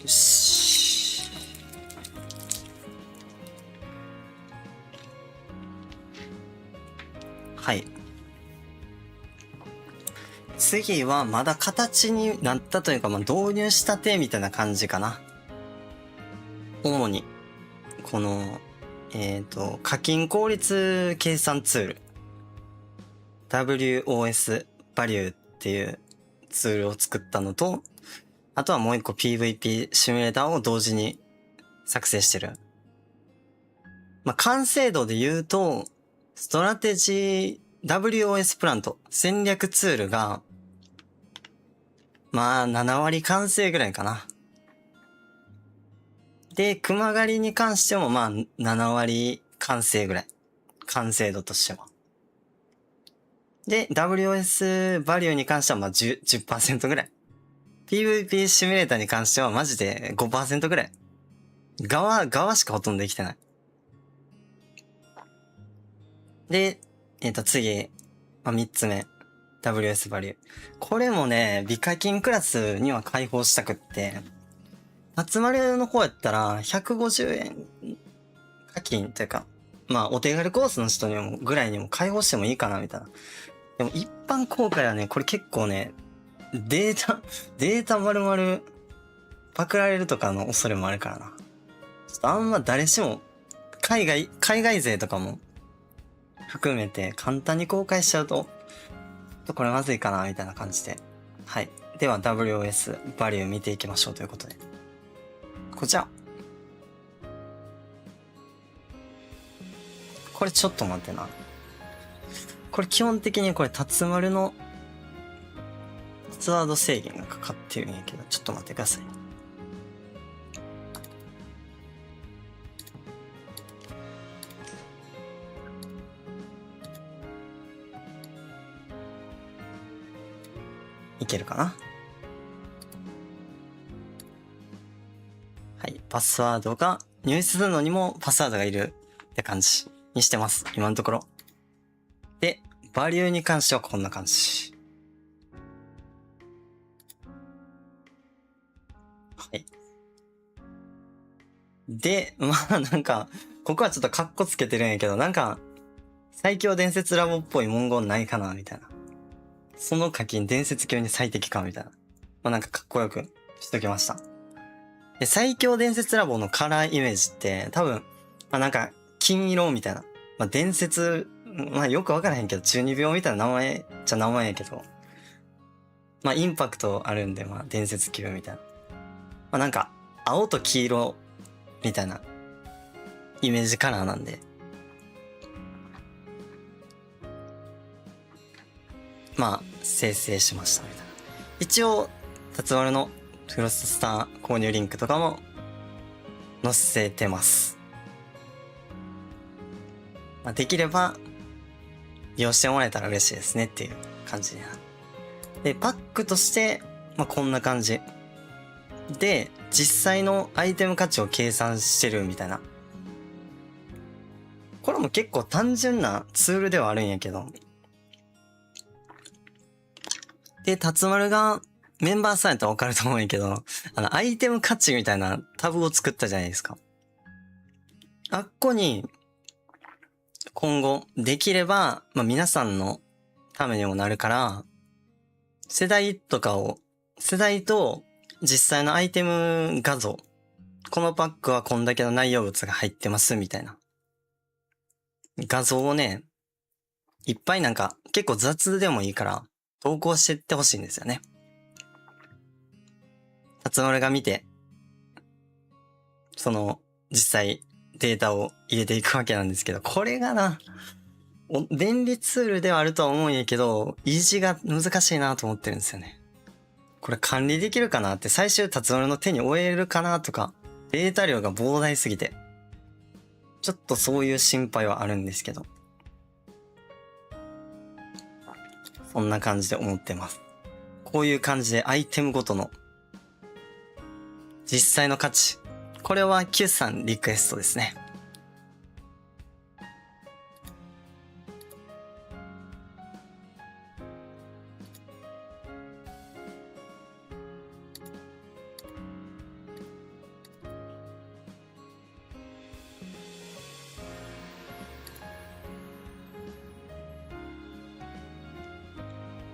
よし。はい。次はまだ形になったというか、まあ、導入したてみたいな感じかな。主に、この、課金効率計算ツール。WOS バリューっていうツールを作ったのと、あとはもう一個 PVP シミュレーターを同時に作成してる。まあ、完成度で言うと、ストラテジー WOS プラント戦略ツールが、まあ7割完成ぐらいかな。で、熊狩りに関してもまあ7割完成ぐらい。完成度としては。で、WOS バリューに関してはまあ 10% ぐらい。PVP シミュレーターに関してはマジで 5% ぐらい。側しかほとんどできてない。で、次、まあ、3つ目。WS バリュー。これもね、美課金クラスには開放したくって、夏丸の方やったら150円課金というか、まあお手軽コースの人にもぐらいにも開放してもいいかなみたいな。でも一般公開はね、これ結構ね、データ丸々パクられるとかの恐れもあるからな。ちょっとあんま誰しも、海外勢とかも含めて簡単に公開しちゃうと、ちょっとこれまずいかなみたいな感じで。はい。では WOS バリュー見ていきましょうということで。こちら。これちょっと待ってな。これ基本的にこれ辰丸のパスワード制限がかかってるんやけど、ちょっと待ってください。いけるかな？はい。パスワードが、入手するのにもパスワードがいるって感じにしてます。今のところ。で、バリューに関してはこんな感じ。はい。で、まあなんか、ここはちょっとカッコつけてるんやけど、なんか、最強伝説ラボっぽい文言ないかなみたいな。その課金伝説級に最適かみたいな。まあなんかかっこよくしときました。で、最強伝説ラボのカラーイメージって多分、まあなんか、金色みたいな。まあ伝説、まあよくわからへんけど、中二病みたいな名前じゃ名前やけど、まあインパクトあるんで、まあ伝説級みたいな。まあなんか、青と黄色みたいなイメージカラーなんで。まあ、生成しましたみたいな。一応、辰丸のクロススター購入リンクとかも載せてます。まあ、できれば、利用してもらえたら嬉しいですねっていう感じになる。で、パックとして、まあ、こんな感じ。で、実際のアイテム価値を計算してるみたいな。これも結構単純なツールではあるんやけど。で、辰丸がメンバーさんやったらわかると思うんやけど、アイテム価値みたいなタブを作ったじゃないですか。あっこに、今後、できれば、まあ皆さんのためにもなるから、世代と実際のアイテム画像、このパックはこんだけの内容物が入ってますみたいな。画像をね、いっぱいなんか結構雑でもいいから投稿してってほしいんですよね。辰丸が見て、その実際データを入れていくわけなんですけど、これがな、便利ツールではあるとは思うんやけど、維持が難しいなと思ってるんですよね。これ管理できるかなって最終辰丸の手に負えるかなとか、データ量が膨大すぎて、ちょっとそういう心配はあるんですけど。そんな感じで思ってます。こういう感じでアイテムごとの実際の価値。これは Q さんリクエストですね。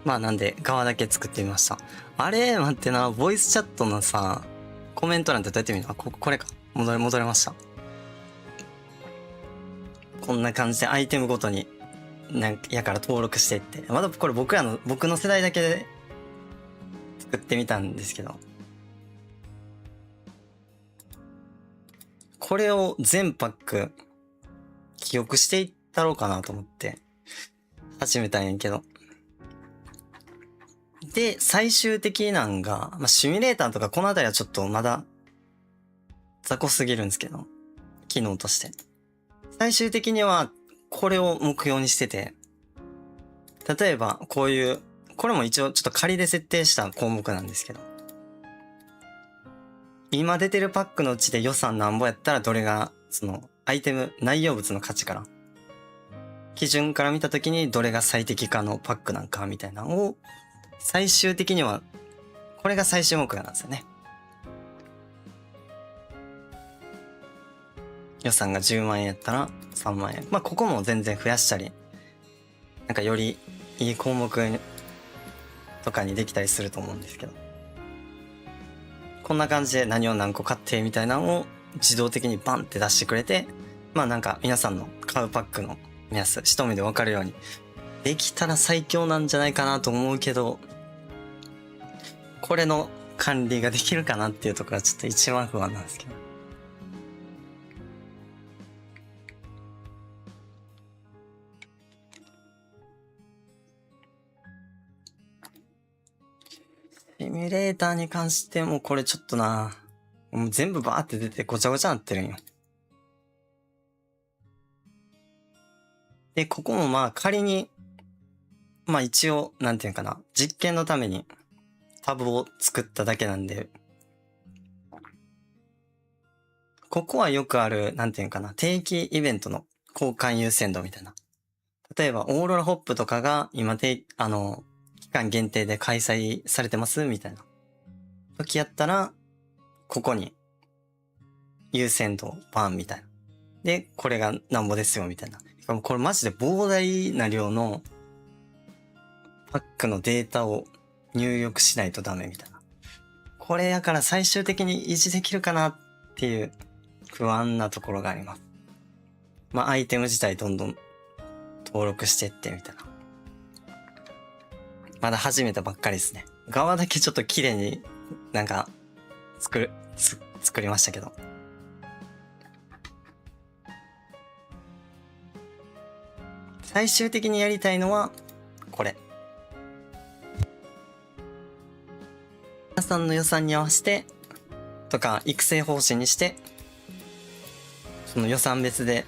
まあなんで側だけ作ってみました。あれ待ってな、ボイスチャットのさ、コメント欄ってどうやって見るの？これか。戻れました。こんな感じでアイテムごとに、やから登録していって。まだこれ僕の世代だけで作ってみたんですけど。これを全パック記憶していったろうかなと思って始めたんやけど。で、最終的なんが、まあ、シミュレーターとかこのあたりはちょっとまだ雑魚すぎるんですけど、機能として。最終的にはこれを目標にしてて、例えばこういう、これも一応ちょっと仮で設定した項目なんですけど、今出てるパックのうちで予算なんぼやったらどれがそのアイテム内容物の価値から基準から見た時にどれが最適化のパックなんかみたいなのを最終的にはこれが最終目標なんですよね。予算が10万円やったら3万円。まあここも全然増やしたりなんかよりいい項目とかにできたりすると思うんですけど、こんな感じで何を何個買ってみたいなのを自動的にバンって出してくれて、まあなんか皆さんの買うパックの目安一目で分かるようにできたら最強なんじゃないかなと思うけど、これの管理ができるかなっていうところがちょっと一番不安なんですけど。シミュレーターに関してもこれちょっとな、もう全部バーって出てごちゃごちゃなってるんよ。で、ここもまあ仮に、まあ一応、なんていうかな、実験のためにタブを作っただけなんで、ここはよくある、なんていうかな、定期イベントの交換優先度みたいな。例えば、オーロラホップとかが今期間限定で開催されてますみたいな。時やったら、ここに優先度バンみたいな。で、これがなんぼですよみたいな。これマジで膨大な量のパックのデータを入力しないとダメみたいな。これやから最終的に維持できるかなっていう不安なところがあります。まあアイテム自体どんどん登録してってみたいな。まだ始めたばっかりですね。側だけちょっと綺麗になんか作りましたけど。最終的にやりたいのはこれ。皆さんの予算に合わせてとか育成方針にしてその予算別で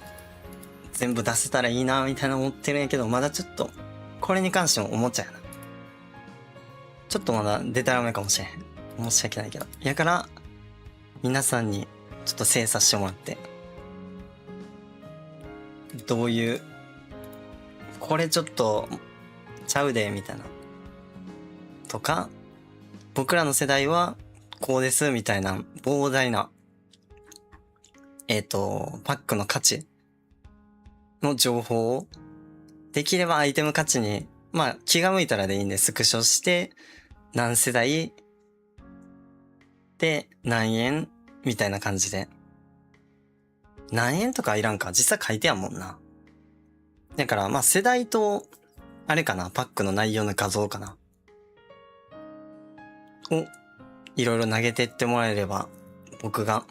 全部出せたらいいなみたいな思ってるんやけど、まだちょっとこれに関してもおもちゃやな。ちょっとまだデタラメかもしれん。申し訳ないけど。やから皆さんにちょっと精査してもらってどういうこれちょっとちゃうでみたいなとか、僕らの世代はこうですみたいな膨大なパックの価値の情報をできればアイテム価値にまあ気が向いたらでいいんでスクショして何世代で何円みたいな感じで、何円とかいらんか、実際書いてやんもんな。だからまあ世代とあれかな、パックの内容の画像かなをいろいろ投げてってもらえれば僕が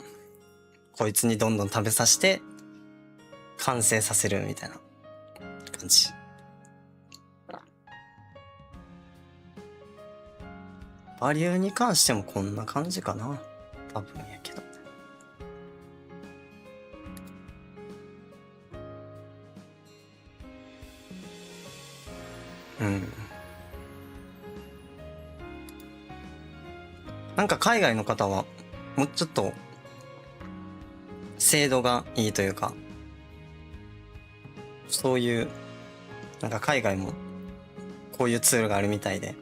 こいつにどんどん食べさせて完成させるみたいな感じ。バリューに関してもこんな感じかな、多分やけど。なんか海外の方はもうちょっと精度がいいというか、そういうなんか海外もこういうツールがあるみたいで、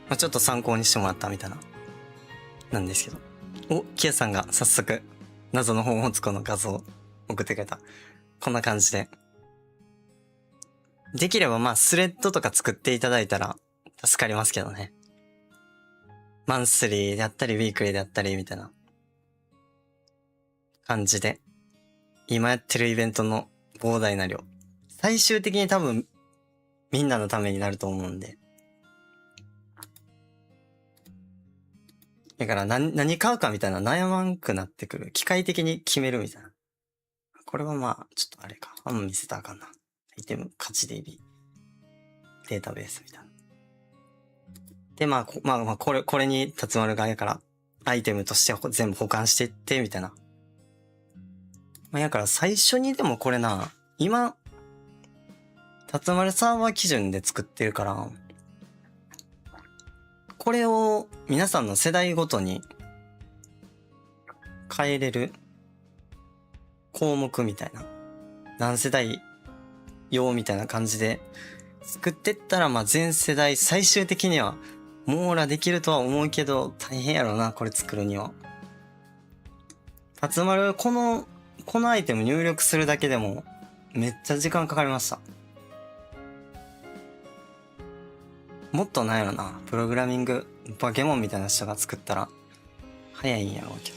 まあ、ちょっと参考にしてもらったみたいななんですけど。お、キエさんが早速謎の宝物庫の画像を送ってくれた。こんな感じでできればまあスレッドとか作っていただいたら助かりますけどね。マンスリーであったり、ウィークリーであったり、みたいな感じで、今やってるイベントの膨大な量。最終的に多分、みんなのためになると思うんで。だから何買うかみたいな悩まんくなってくる。機械的に決めるみたいな。これはまあ、ちょっとあれか。あんま見せたらあかんな。アイテム、価値 DB。データベースみたいな。で、まあ、これに立丸があれから、アイテムとして全部保管していって、みたいな。まあ、やから最初にでもこれな、今、立丸サーバー基準で作ってるから、これを皆さんの世代ごとに変えれる項目みたいな。何世代用みたいな感じで作ってったら、まあ全世代最終的には網羅できるとは思うけど、大変やろな、これ作るには。立丸、このアイテム入力するだけでもめっちゃ時間かかりました。もっとなんやろな、プログラミング、バケモンみたいな人が作ったら早いんやろうけど。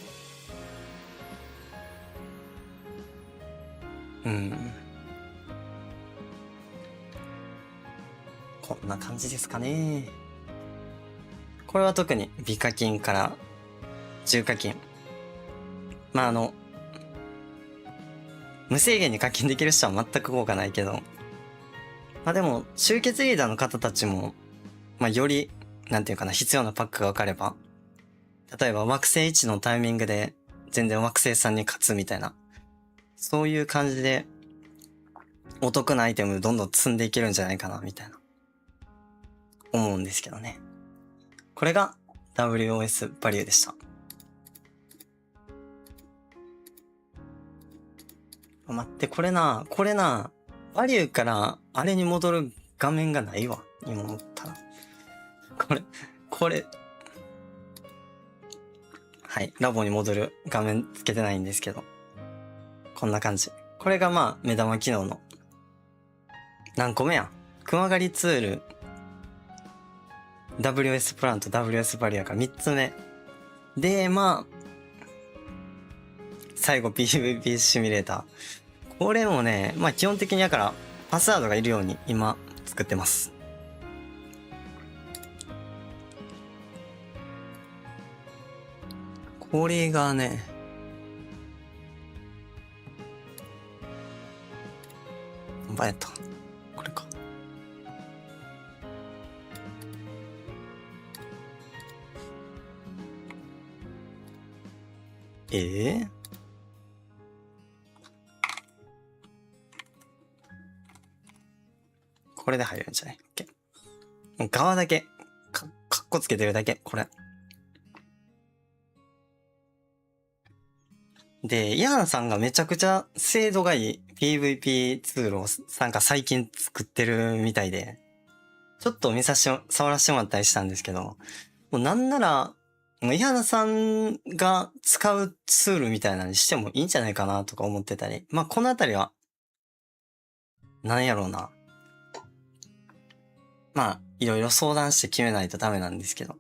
こんな感じですかね。これは特に美課金から重課金。まあ無制限に課金できる人は全く効果ないけど。まあでも、集結リーダーの方たちも、まあより、なんていうかな、必要なパックが分かれば、例えば惑星1のタイミングで全然惑星3に勝つみたいな、そういう感じで、お得なアイテムどんどん積んでいけるんじゃないかな、みたいな、思うんですけどね。これが WOS バリューでした。待って、これな、バリューからあれに戻る画面がないわ。今思ったら。これ。はい。ラボに戻る画面つけてないんですけど。こんな感じ。これがまあ、目玉機能の。何個目やん。熊狩りツール。WS プランと WS バリューが3つ目。で、まあ、最後 PVP シミュレーター。これもね、まあ基本的にだからパスワードがいるように今作ってます。これがね、何番やった？これか。これで入るんじゃない？ OK。側だけ、かっこつけてるだけ、これ。で、イアンさんがめちゃくちゃ精度がいい PVP ツールを最近作ってるみたいで、ちょっと触らせてもらったりしたんですけど、もうなんなら、イアンさんが使うツールみたいなのにしてもいいんじゃないかなとか思ってたり、まあこのあたりは、なんやろうな。まあ、いろいろ相談して決めないとダメなんですけど。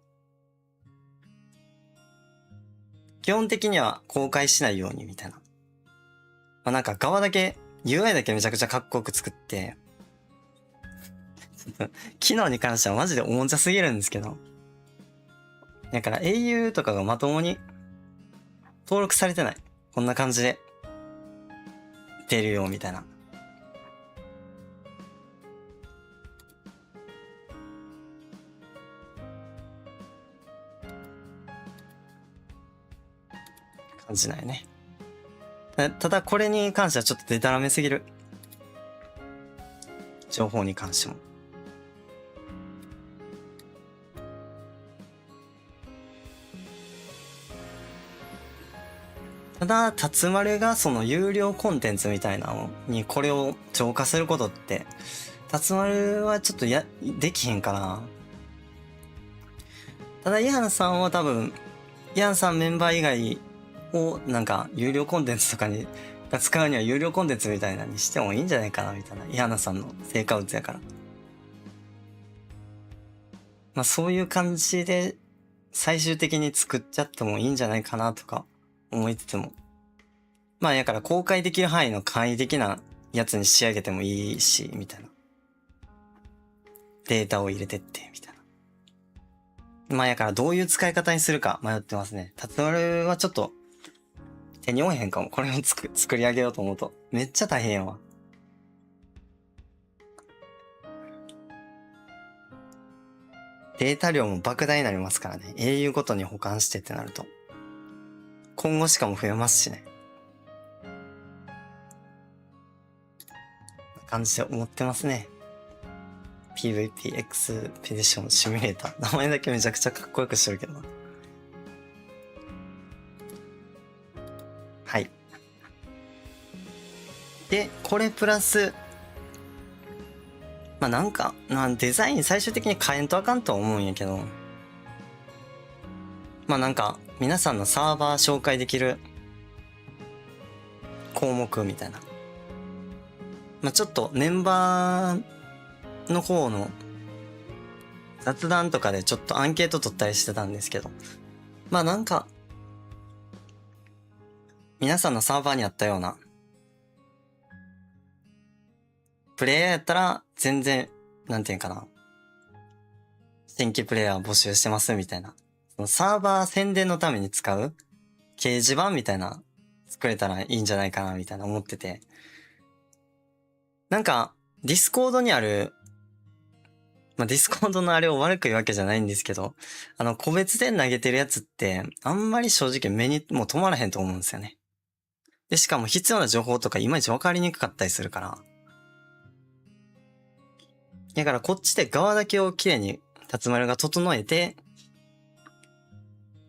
基本的には公開しないようにみたいな。まあなんか側だけ、UI だけめちゃくちゃかっこよく作って、機能に関してはマジでおもちゃすぎるんですけど。だから au とかがまともに登録されてない。こんな感じで出るよみたいな。感じないね。ただこれに関してはちょっとデタラメすぎる。情報に関しても。ただ、辰丸がその有料コンテンツみたいなのにこれを超過することって、辰丸はちょっとできへんかな。ただ、イアンさんは多分、イアンさんメンバー以外をなんか有料コンテンツとかにが使うには有料コンテンツみたいなにしてもいいんじゃないかなみたいな。イハナさんの成果物やから。まあそういう感じで最終的に作っちゃってもいいんじゃないかなとか思いつつも。まあやから公開できる範囲の簡易的なやつに仕上げてもいいし、みたいな。データを入れてって、みたいな。まあやからどういう使い方にするか迷ってますね。タツマルはちょっと手に負えへんかも。これを作り上げようと思うと。めっちゃ大変やわ。データ量も莫大になりますからね。英雄ごとに保管してってなると。今後しかも増えますしね。感じで思ってますね。PVP エクスペディションシミュレーター。名前だけめちゃくちゃかっこよくしてるけどな。はい。で、これプラス、まあなんか、デザイン最終的に変えんとあかんとは思うんやけど、まあなんか、皆さんのサーバー紹介できる項目みたいな。まあちょっとメンバーの方の雑談とかでちょっとアンケート取ったりしてたんですけど、まあなんか、皆さんのサーバーにあったような、プレイヤーやったら全然、なんていうんかな、新規プレイヤー募集してますみたいな。そのサーバー宣伝のために使う掲示板みたいな作れたらいいんじゃないかなみたいな思ってて。なんか、ディスコードにある、まあ、ディスコードのあれを悪く言うわけじゃないんですけど、個別で投げてるやつって、あんまり正直目にもう止まらへんと思うんですよね。で、しかも必要な情報とかいまいち分かりにくかったりするから。だからこっちで側だけをきれいに辰丸が整えて、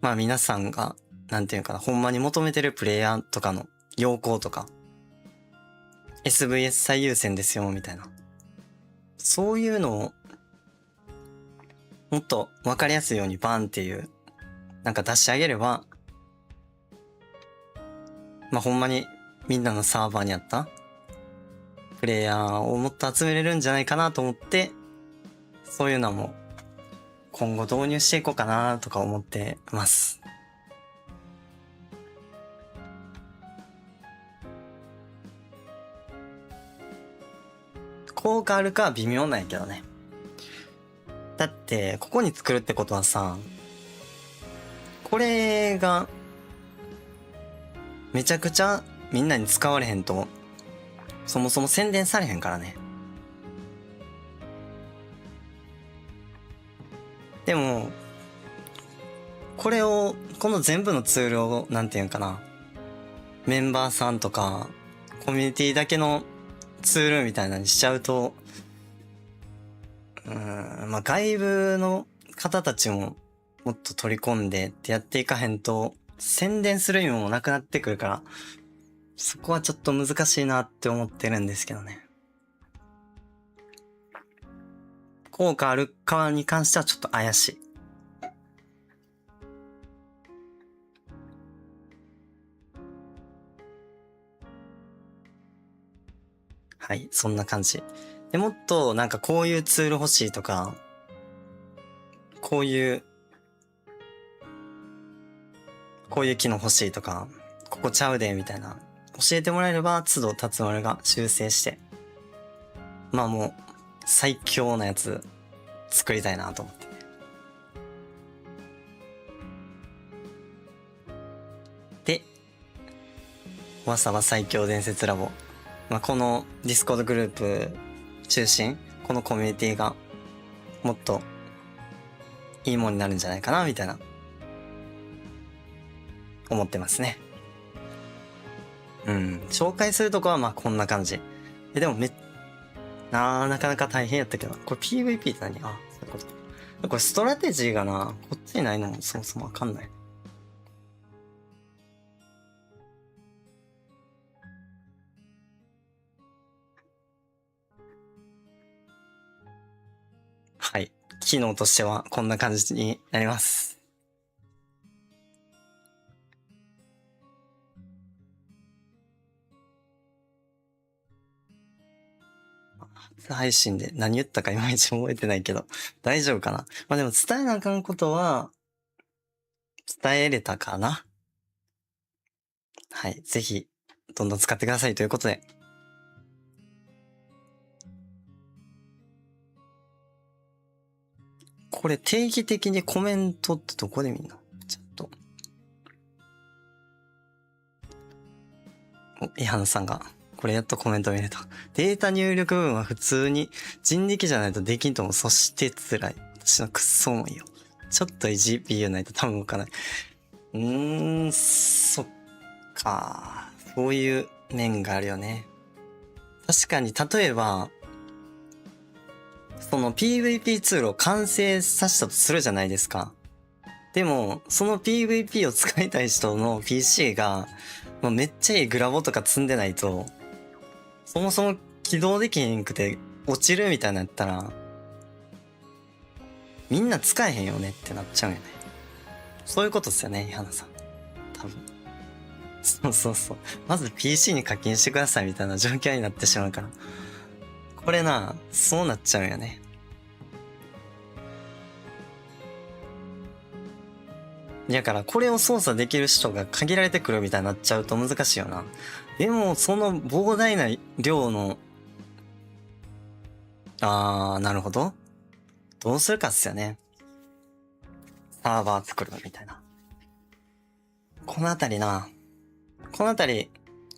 まあ皆さんが、なんていうかな、ほんまに求めてるプレイヤーとかの要項とか、SVS 最優先ですよ、みたいな。そういうのを、もっと分かりやすいようにバンっていう、なんか出し上げれば、まあほんまにみんなのサーバーにあったプレイヤーをもっと集めれるんじゃないかなと思って、そういうのも今後導入していこうかなとか思ってます。効果あるかは微妙なんやけどね。だって、ここに作るってことはさ、これが、めちゃくちゃみんなに使われへんと、そもそも宣伝されへんからね。でも、この全部のツールを、なんていうんかな、メンバーさんとか、コミュニティだけのツールみたいなにしちゃうと、まあ外部の方たちももっと取り込んでってやっていかへんと、宣伝する意味もなくなってくるから、そこはちょっと難しいなって思ってるんですけどね。効果あるかに関してはちょっと怪しい。はい、そんな感じ。で、もっとなんかこういうツール欲しいとか、こういう機能欲しいとか、ここちゃうで、みたいな。教えてもらえれば、都度辰丸が修正して、まあもう、最強なやつ、作りたいなと思って。で、わさわ最強伝説ラボ。まあこのディスコードグループ中心、このコミュニティが、もっと、いいもんになるんじゃないかな、みたいな、思ってますね。紹介するとこはまあこんな感じ。でもなかなか大変やったけど、これ PVP って何？そういうこと。これストラテジーがな、こっちにないのもそもそもわかんない。はい。機能としてはこんな感じになります。配信で何言ったかいまいち覚えてないけど、大丈夫かな。まあでも伝えなあかんことは、伝えれたかな。はい。ぜひ、どんどん使ってくださいということで。これ定期的にコメントってどこで見んの？ちょっと。伊原さんが、これやっとコメント見れた。データ入力部分は普通に人力じゃないとできんと思う。そして辛い。私のくっそ重いよ。ちょっと GPU ないと多分動かない。そっか。そういう面があるよね。確かに、例えば、その PVP ツールを完成させたとするじゃないですか。でも、その PVP を使いたい人の PC が、めっちゃいいグラボとか積んでないと、そもそも起動できへんくて落ちるみたいなやったら、みんな使えへんよねってなっちゃうよね。そういうことですよね、伊原さん。多分。そうそうそう。まず PC に課金してくださいみたいな状況になってしまうから。これな、そうなっちゃうよね。だからこれを操作できる人が限られてくるみたいになっちゃうと難しいよな。でもその膨大な量の、なるほど。どうするかっすよね。サーバー作るみたいな。このあたり、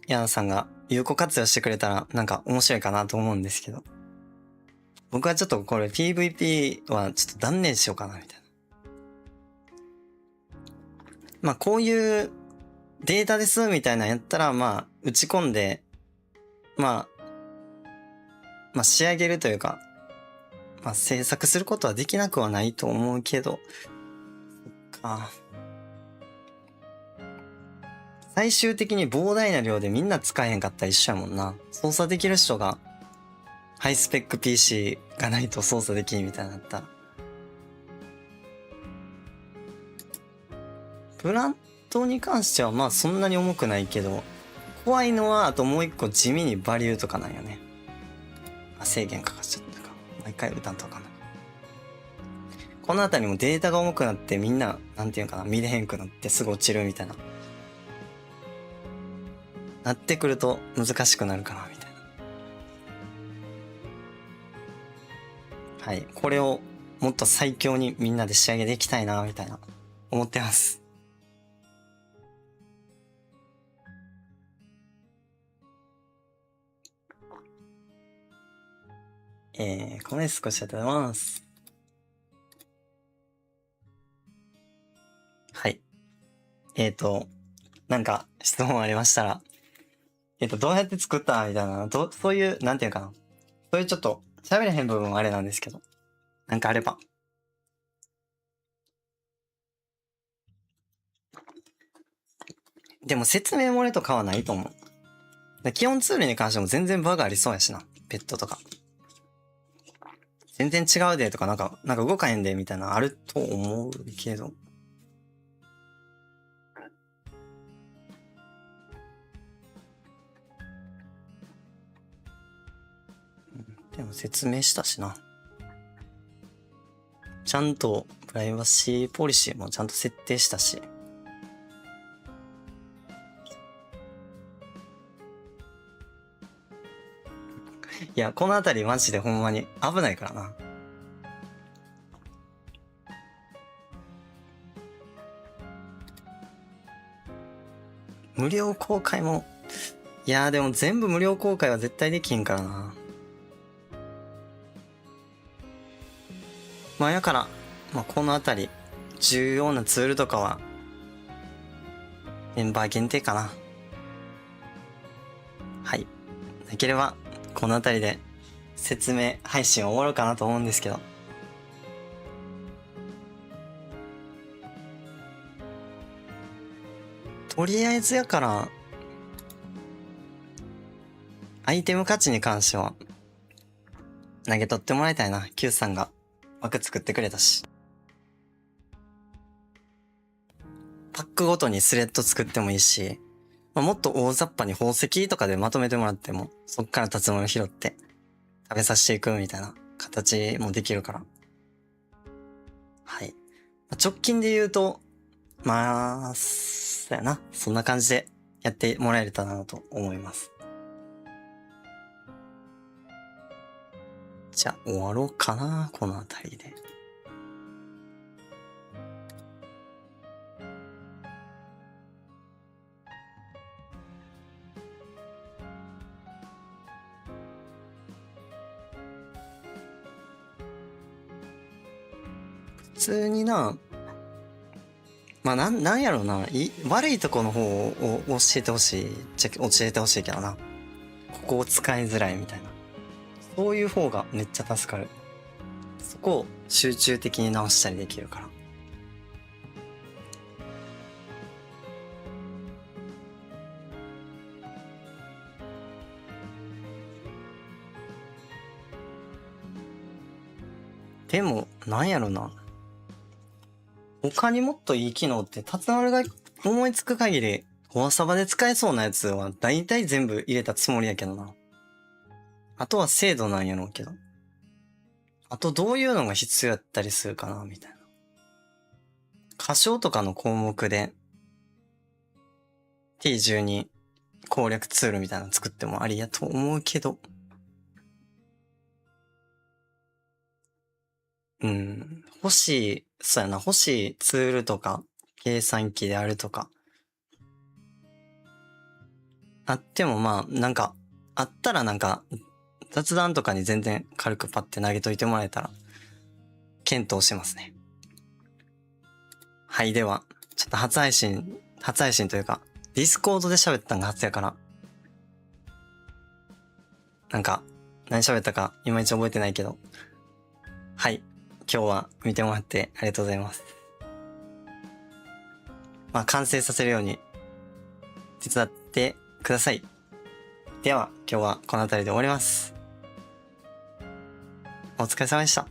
ヤンさんが有効活用してくれたらなんか面白いかなと思うんですけど。僕はちょっとこれ PVP はちょっと断念しようかなみたいな。まあこういうデータですみたいなのやったらまあ打ち込んで、まあ仕上げるというか、まあ制作することはできなくはないと思うけど、そっか。最終的に膨大な量でみんな使えへんかったら一緒やもんな。操作できる人がハイスペック PC がないと操作できんみたいになったら。ブランドに関してはまあそんなに重くないけど、怖いのはあともう一個地味にバリューとかなんよね。制限かかっちゃったか。毎回歌うとかな。このあたりもデータが重くなってみんな、なんていうかな、見れへんくなってすぐ落ちるみたいな。なってくると難しくなるかな、みたいな。はい。これをもっと最強にみんなで仕上げていきたいな、みたいな。思ってます。コメント少しありがとうございます。はい。なんか質問ありましたら、どうやって作ったみたいな、そういう、なんていうかな。そういうちょっと喋れへん部分はあれなんですけど、なんかあれば。でも説明漏れとかはないと思う。基本ツールに関しても全然バグありそうやしな。ペットとか。全然違うでとかなんか動かへんでみたいなのあると思うけど。でも説明したしな。ちゃんとプライバシーポリシーもちゃんと設定したし。いや、このあたりマジでほんまに危ないからな。無料公開も、いやでも全部無料公開は絶対できんからな。まあやから、このあたり、重要なツールとかは、メンバー限定かな。はい。なければ、このあたりで説明配信を終わろうかなと思うんですけど。とりあえずやから、アイテム価値に関しては、投げ取ってもらいたいな。Q さんが枠作ってくれたし。パックごとにスレッド作ってもいいし、もっと大雑把に宝石とかでまとめてもらっても、そっから立つもの拾って、食べさせていくみたいな形もできるから。はい。直近で言うと、まあ、そうやな。そんな感じでやってもらえたらなと思います。じゃあ終わろうかな、この辺りで。普通にな、まあなんやろうな、悪いとこの方を教えてほしい。教えてほしいけどな。ここを使いづらいみたいな。そういう方がめっちゃ助かる。そこを集中的に直したりできるから。でも、なんやろな。他にもっといい機能って、辰丸が思いつく限り、フォアサバで使えそうなやつは大体全部入れたつもりやけどな。あとは精度なんやろうけど。あとどういうのが必要やったりするかな、みたいな。歌唱とかの項目で T12 攻略ツールみたいなの作ってもありやと思うけど。欲しい、そうやな、欲しいツールとか、計算機であるとか。あってもまあ、なんか、あったらなんか、雑談とかに全然軽くパッて投げといてもらえたら、検討しますね。はい、では、ちょっと初配信というか、ディスコードで喋ったんが初やから、なんか、何喋ったかいまいち覚えてないけど、はい、今日は見てもらってありがとうございます。まあ、完成させるように手伝ってください。では、今日はこの辺りで終わります。お疲れ様でした。